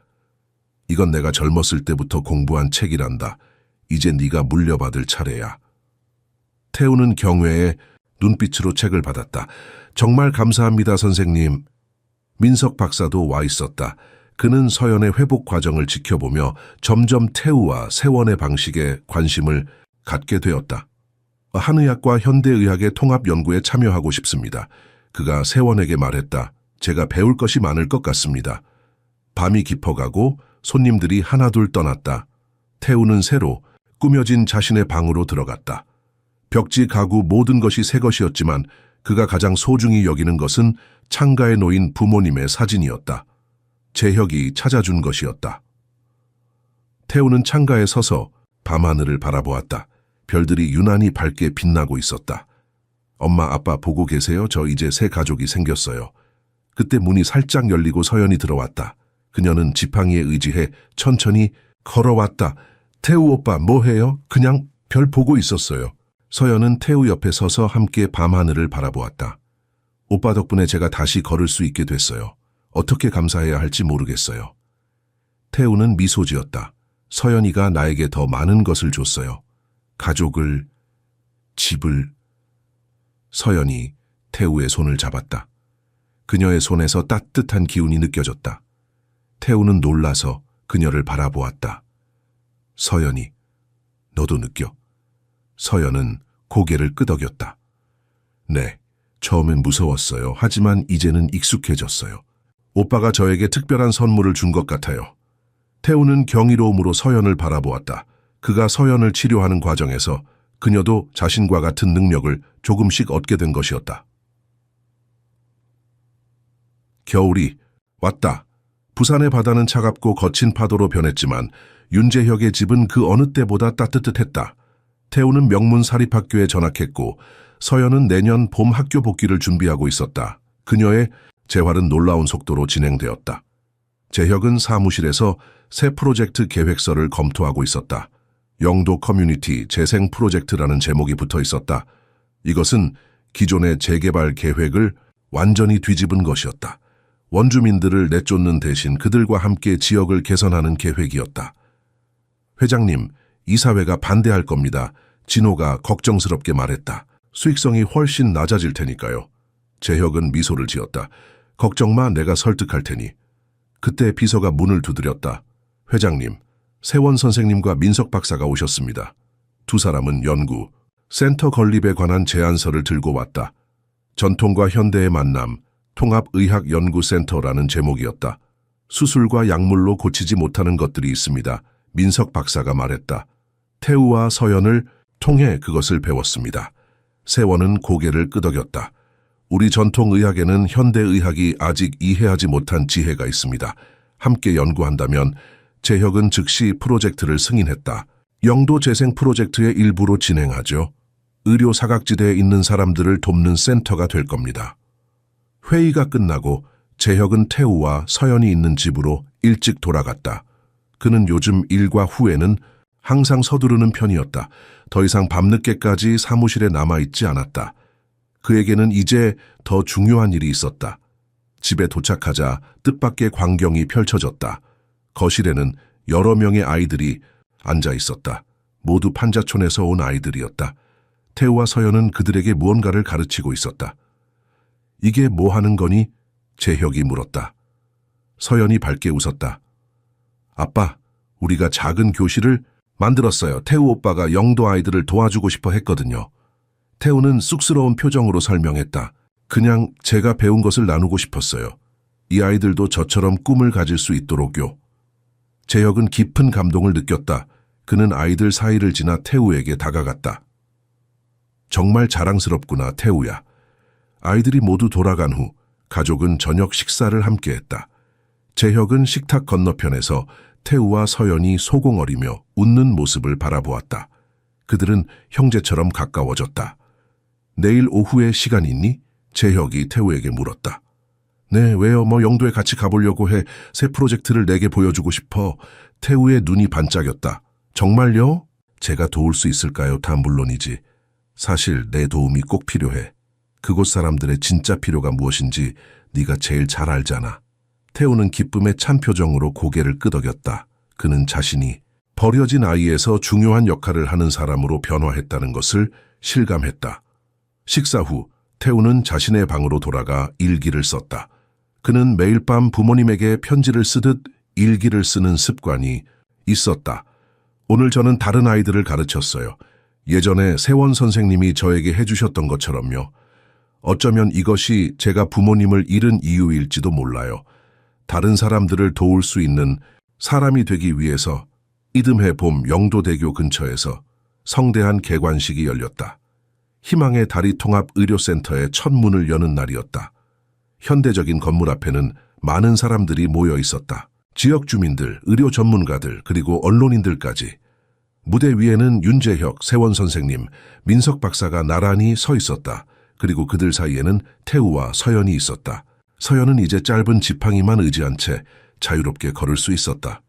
이건 내가 젊었을 때부터 공부한 책이란다. 이제 네가 물려받을 차례야. 태우는 경외의 눈빛으로 책을 받았다. 정말 감사합니다, 선생님. 민석 박사도 와 있었다. 그는 서연의 회복 과정을 지켜보며 점점 태우와 세원의 방식에 관심을 갖게 되었다. 한의학과 현대의학의 통합 연구에 참여하고 싶습니다. 그가 세원에게 말했다. 제가 배울 것이 많을 것 같습니다. 밤이 깊어가고 손님들이 하나둘 떠났다. 태우는 새로 꾸며진 자신의 방으로 들어갔다. 벽지, 가구 모든 것이 새 것이었지만 그가 가장 소중히 여기는 것은 창가에 놓인 부모님의 사진이었다. 재혁이 찾아준 것이었다. 태우는 창가에 서서 밤하늘을 바라보았다. 별들이 유난히 밝게 빛나고 있었다. 엄마, 아빠 보고 계세요? 저 이제 새 가족이 생겼어요. 그때 문이 살짝 열리고 서연이 들어왔다. 그녀는 지팡이에 의지해 천천히 걸어왔다. 태우 오빠 뭐해요? 그냥 별 보고 있었어요. 서연은 태우 옆에 서서 함께 밤하늘을 바라보았다. 오빠 덕분에 제가 다시 걸을 수 있게 됐어요. 어떻게 감사해야 할지 모르겠어요. 태우는 미소 지었다. 서연이가 나에게 더 많은 것을 줬어요. 가족을, 집을. 서연이 태우의 손을 잡았다. 그녀의 손에서 따뜻한 기운이 느껴졌다. 태우는 놀라서 그녀를 바라보았다. 서연이, 너도 느껴? 서연은 고개를 끄덕였다. 네, 처음엔 무서웠어요. 하지만 이제는 익숙해졌어요. 오빠가 저에게 특별한 선물을 준 것 같아요. 태우는 경이로움으로 서연을 바라보았다. 그가 서연을 치료하는 과정에서 그녀도 자신과 같은 능력을 조금씩 얻게 된 것이었다. 겨울이 왔다. 부산의 바다는 차갑고 거친 파도로 변했지만 윤재혁의 집은 그 어느 때보다 따뜻했다. 태우는 명문 사립학교에 전학했고 서연은 내년 봄 학교 복귀를 준비하고 있었다. 그녀의 재활은 놀라운 속도로 진행되었다. 재혁은 사무실에서 새 프로젝트 계획서를 검토하고 있었다. 영도 커뮤니티 재생 프로젝트라는 제목이 붙어 있었다. 이것은 기존의 재개발 계획을 완전히 뒤집은 것이었다. 원주민들을 내쫓는 대신 그들과 함께 지역을 개선하는 계획이었다. 회장님, 이사회가 반대할 겁니다. 진호가 걱정스럽게 말했다. 수익성이 훨씬 낮아질 테니까요. 재혁은 미소를 지었다. 걱정 마, 내가 설득할 테니. 그때 비서가 문을 두드렸다. 회장님, 세원 선생님과 민석 박사가 오셨습니다. 두 사람은 연구, 센터 건립에 관한 제안서를 들고 왔다. 전통과 현대의 만남, 통합의학연구센터라는 제목이었다. 수술과 약물로 고치지 못하는 것들이 있습니다. 민석 박사가 말했다. 태우와 서연을 통해 그것을 배웠습니다. 세원은 고개를 끄덕였다. 우리 전통의학에는 현대의학이 아직 이해하지 못한 지혜가 있습니다. 함께 연구한다면 재혁은 즉시 프로젝트를 승인했다. 영도 재생 프로젝트의 일부로 진행하죠. 의료 사각지대에 있는 사람들을 돕는 센터가 될 겁니다. 회의가 끝나고 재혁은 태우와 서연이 있는 집으로 일찍 돌아갔다. 그는 요즘 일과 후에는 항상 서두르는 편이었다. 더 이상 밤늦게까지 사무실에 남아있지 않았다. 그에게는 이제 더 중요한 일이 있었다. 집에 도착하자 뜻밖의 광경이 펼쳐졌다. 거실에는 여러 명의 아이들이 앉아 있었다. 모두 판자촌에서 온 아이들이었다. 태우와 서연은 그들에게 무언가를 가르치고 있었다. 이게 뭐 하는 거니? 재혁이 물었다. 서연이 밝게 웃었다. 아빠, 우리가 작은 교실을 만들었어요. 태우 오빠가 영도 아이들을 도와주고 싶어 했거든요. 태우는 쑥스러운 표정으로 설명했다. 그냥 제가 배운 것을 나누고 싶었어요. 이 아이들도 저처럼 꿈을 가질 수 있도록요. 재혁은 깊은 감동을 느꼈다. 그는 아이들 사이를 지나 태우에게 다가갔다. 정말 자랑스럽구나, 태우야. 아이들이 모두 돌아간 후 가족은 저녁 식사를 함께했다. 재혁은 식탁 건너편에서 태우와 서연이 소공어리며 웃는 모습을 바라보았다. 그들은 형제처럼 가까워졌다. 내일 오후에 시간 있니? 재혁이 태우에게 물었다. 네, 왜요? 영도에 같이 가보려고 해. 새 프로젝트를 내게 보여주고 싶어. 태우의 눈이 반짝였다. 정말요? 제가 도울 수 있을까요? 다 물론이지. 사실 내 도움이 꼭 필요해. 그곳 사람들의 진짜 필요가 무엇인지 네가 제일 잘 알잖아. 태우는 기쁨에 찬 표정으로 고개를 끄덕였다. 그는 자신이 버려진 아이에서 중요한 역할을 하는 사람으로 변화했다는 것을 실감했다. 식사 후 태우는 자신의 방으로 돌아가 일기를 썼다. 그는 매일 밤 부모님에게 편지를 쓰듯 일기를 쓰는 습관이 있었다. 오늘 저는 다른 아이들을 가르쳤어요. 예전에 세원 선생님이 저에게 해주셨던 것처럼요. 어쩌면 이것이 제가 부모님을 잃은 이유일지도 몰라요. 다른 사람들을 도울 수 있는 사람이 되기 위해서 이듬해 봄 영도대교 근처에서 성대한 개관식이 열렸다. 희망의 다리 통합 의료센터의 첫 문을 여는 날이었다. 현대적인 건물 앞에는 많은 사람들이 모여 있었다. 지역 주민들, 의료 전문가들, 그리고 언론인들까지. 무대 위에는 윤재혁, 세원 선생님, 민석 박사가 나란히 서 있었다. 그리고 그들 사이에는 태우와 서연이 있었다. 서연은 이제 짧은 지팡이만 의지한 채 자유롭게 걸을 수 있었다.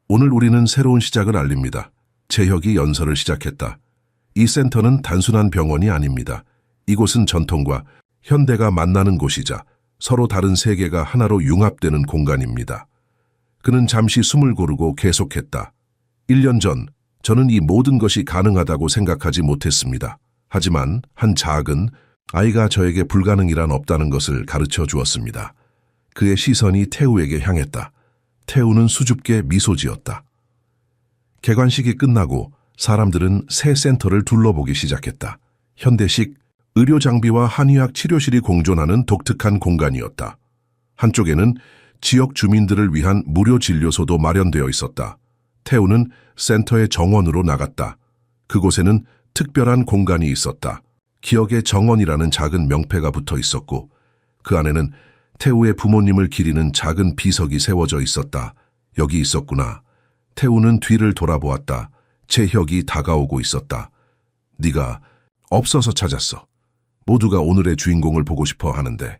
오늘 우리는 새로운 시작을 알립니다. 재혁이 연설을 시작했다. 이 센터는 단순한 병원이 아닙니다. 이곳은 전통과 현대가 만나는 곳이자 서로 다른 세계가 하나로 융합되는 공간입니다. 그는 잠시 숨을 고르고 계속했다. 1년 전 저는 이 모든 것이 가능하다고 생각하지 못했습니다. 하지만 한 작은 아이가 저에게 불가능이란 없다는 것을 가르쳐 주었습니다. 그의 시선이 태우에게 향했다. 태우는 수줍게 미소 지었다. 개관식이 끝나고 사람들은 새 센터를 둘러보기 시작했다. 현대식 의료 장비와 한의학 치료실이 공존하는 독특한 공간이었다. 한쪽에는 지역 주민들을 위한 무료 진료소도 마련되어 있었다. 태우는 센터의 정원으로 나갔다. 그곳에는 특별한 공간이 있었다. 기억의 정원이라는 작은 명패가 붙어 있었고 그 안에는 태우의 부모님을 기리는 작은 비석이 세워져 있었다. 여기 있었구나. 태우는 뒤를 돌아보았다. 재혁이 다가오고 있었다. 네가 없어서 찾았어. 모두가 오늘의 주인공을 보고 싶어 하는데.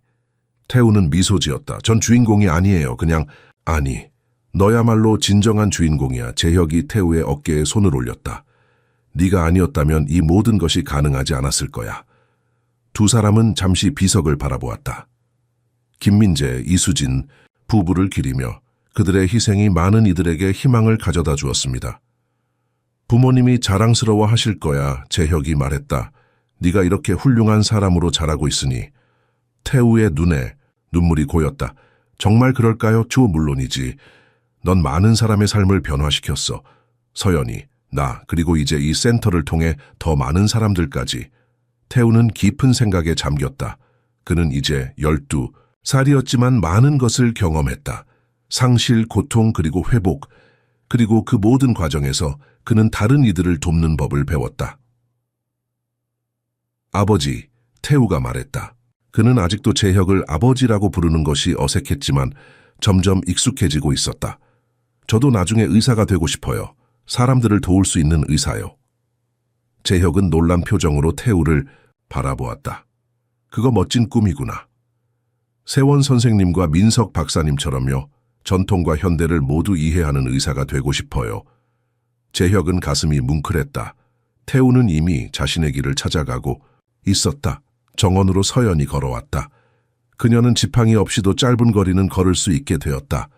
태우는 미소 지었다. 전 주인공이 아니에요. 그냥 아니. 너야말로 진정한 주인공이야. 재혁이 태우의 어깨에 손을 올렸다. 네가 아니었다면 이 모든 것이 가능하지 않았을 거야. 두 사람은 잠시 비석을 바라보았다. 김민재, 이수진 부부를 기리며 그들의 희생이 많은 이들에게 희망을 가져다 주었습니다. 부모님이 자랑스러워 하실 거야. 재혁이 말했다. 네가 이렇게 훌륭한 사람으로 자라고 있으니. 태우의 눈에 눈물이 고였다. 정말 그럴까요? 물론이지. 넌 많은 사람의 삶을 변화시켰어. 서연이, 나, 그리고 이제 이 센터를 통해 더 많은 사람들까지. 태우는 깊은 생각에 잠겼다. 그는 이제 12살이었지만 많은 것을 경험했다. 상실, 고통, 그리고 회복. 그리고 그 모든 과정에서 그는 다른 이들을 돕는 법을 배웠다. 아버지, 태우가 말했다. 그는 아직도 재혁을 아버지라고 부르는 것이 어색했지만 점점 익숙해지고 있었다. 저도 나중에 의사가 되고 싶어요. 사람들을 도울 수 있는 의사요. 재혁은 놀란 표정으로 태우를 바라보았다. 그거 멋진 꿈이구나. 세원 선생님과 민석 박사님처럼요. 전통과 현대를 모두 이해하는 의사가 되고 싶어요. 재혁은 가슴이 뭉클했다. 태우는 이미 자신의 길을 찾아가고 있었다. 정원으로 서연이 걸어왔다. 그녀는 지팡이 없이도 짧은 거리는 걸을 수 있게 되었다.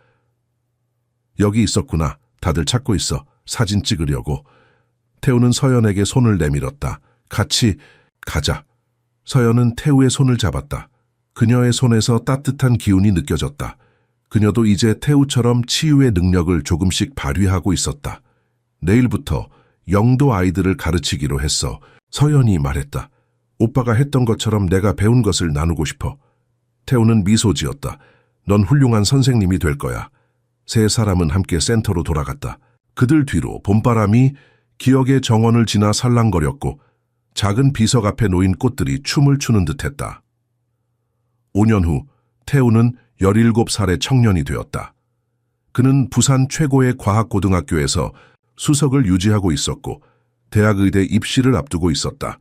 여기 있었구나. 다들 찾고 있어. 사진 찍으려고. 태우는 서연에게 손을 내밀었다. 같이 가자. 서연은 태우의 손을 잡았다. 그녀의 손에서 따뜻한 기운이 느껴졌다. 그녀도 이제 태우처럼 치유의 능력을 조금씩 발휘하고 있었다. 내일부터 영도 아이들을 가르치기로 했어. 서연이 말했다. 오빠가 했던 것처럼 내가 배운 것을 나누고 싶어. 태우는 미소 지었다. 넌 훌륭한 선생님이 될 거야. 세 사람은 함께 센터로 돌아갔다. 그들 뒤로 봄바람이 기억의 정원을 지나 살랑거렸고 작은 비석 앞에 놓인 꽃들이 춤을 추는 듯했다. 5년 후 태우는 17살의 청년이 되었다. 그는 부산 최고의 과학고등학교에서 수석을 유지하고 있었고 대학의대 입시를 앞두고 있었다.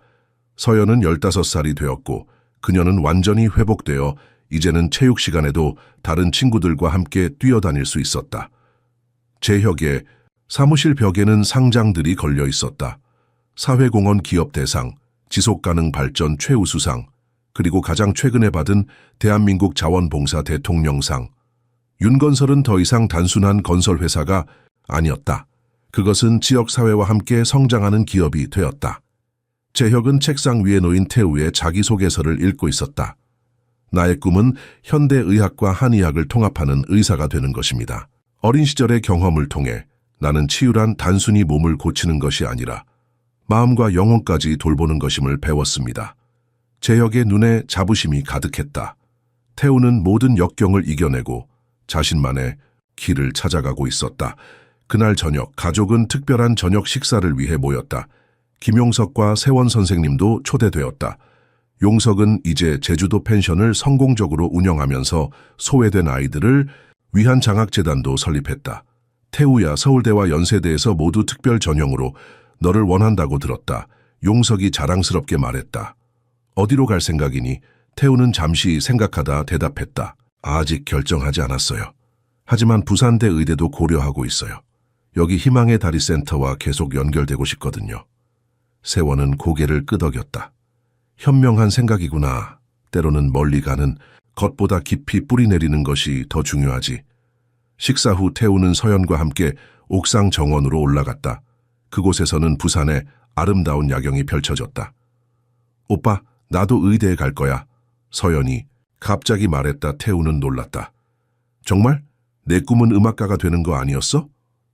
서연은 15살이 되었고 그녀는 완전히 회복되어 이제는 체육 시간에도 다른 친구들과 함께 뛰어다닐 수 있었다. 재혁의 사무실 벽에는 상장들이 걸려 있었다. 사회공헌 기업 대상, 지속가능 발전 최우수상, 그리고 가장 최근에 받은 대한민국 자원봉사 대통령상. 윤건설은 더 이상 단순한 건설회사가 아니었다. 그것은 지역사회와 함께 성장하는 기업이 되었다. 재혁은 책상 위에 놓인 태우의 자기소개서를 읽고 있었다. 나의 꿈은 현대의학과 한의학을 통합하는 의사가 되는 것입니다. 어린 시절의 경험을 통해 나는 치유란 단순히 몸을 고치는 것이 아니라 마음과 영혼까지 돌보는 것임을 배웠습니다. 재혁의 눈에 자부심이 가득했다. 태우는 모든 역경을 이겨내고 자신만의 길을 찾아가고 있었다. 그날 저녁 가족은 특별한 저녁 식사를 위해 모였다. 김용석과 세원 선생님도 초대되었다. 용석은 이제 제주도 펜션을 성공적으로 운영하면서 소외된 아이들을 위한 장학재단도 설립했다. 태우야, 서울대와 연세대에서 모두 특별 전형으로 너를 원한다고 들었다. 용석이 자랑스럽게 말했다. 어디로 갈 생각이니? 태우는 잠시 생각하다 대답했다. 아직 결정하지 않았어요. 하지만 부산대 의대도 고려하고 있어요. 여기 희망의 다리 센터와 계속 연결되고 싶거든요. 세원은 고개를 끄덕였다. 현명한 생각이구나. 때로는 멀리 가는 것보다 깊이 뿌리내리는 것이 더 중요하지. 식사 후 태우는 서연과 함께 옥상 정원으로 올라갔다. 그곳에서는 부산의 아름다운 야경이 펼쳐졌다. 오빠, 나도 의대에 갈 거야. 서연이 갑자기 말했다. 태우는 놀랐다. 정말? 내 꿈은 음악가가 되는 거 아니었어?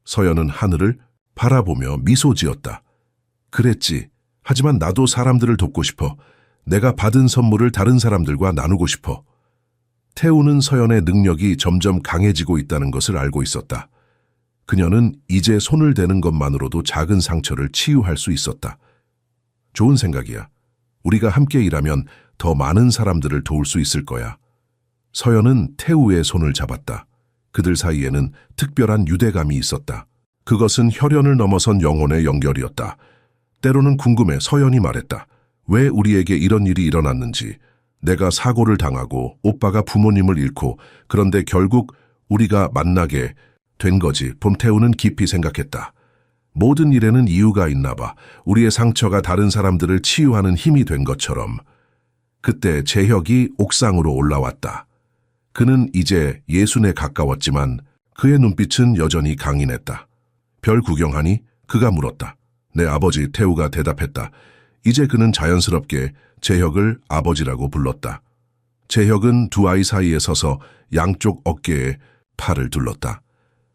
서연은 하늘을 바라보며 미소 지었다. 그랬지. 하지만 나도 사람들을 돕고 싶어. 내가 받은 선물을 다른 사람들과 나누고 싶어. 태우는 서연의 능력이 점점 강해지고 있다는 것을 알고 있었다. 그녀는 이제 손을 대는 것만으로도 작은 상처를 치유할 수 있었다. 좋은 생각이야. 우리가 함께 일하면 더 많은 사람들을 도울 수 있을 거야. 서연은 태우의 손을 잡았다. 그들 사이에는 특별한 유대감이 있었다. 그것은 혈연을 넘어선 영혼의 연결이었다. 때로는 궁금해. 서연이 말했다. 왜 우리에게 이런 일이 일어났는지. 내가 사고를 당하고 오빠가 부모님을 잃고 그런데 결국 우리가 만나게 된 거지. 봄태우는 깊이 생각했다. 모든 일에는 이유가 있나 봐. 우리의 상처가 다른 사람들을 치유하는 힘이 된 것처럼. 그때 재혁이 옥상으로 올라왔다. 그는 이제 60에 가까웠지만 그의 눈빛은 여전히 강인했다. 별 구경하니? 그가 물었다. 내 아버지. 태우가 대답했다. 이제 그는 자연스럽게 재혁을 아버지라고 불렀다. 재혁은 두 아이 사이에 서서 양쪽 어깨에 팔을 둘렀다.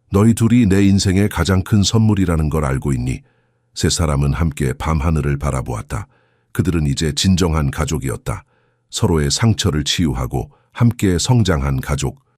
너희 둘이 내 인생의 가장 큰 선물이라는 걸 알고 있니? 세 사람은 함께 밤하늘을 바라보았다. 그들은 이제 진정한 가족이었다. 서로의 상처를 치유하고 함께 성장한 가족.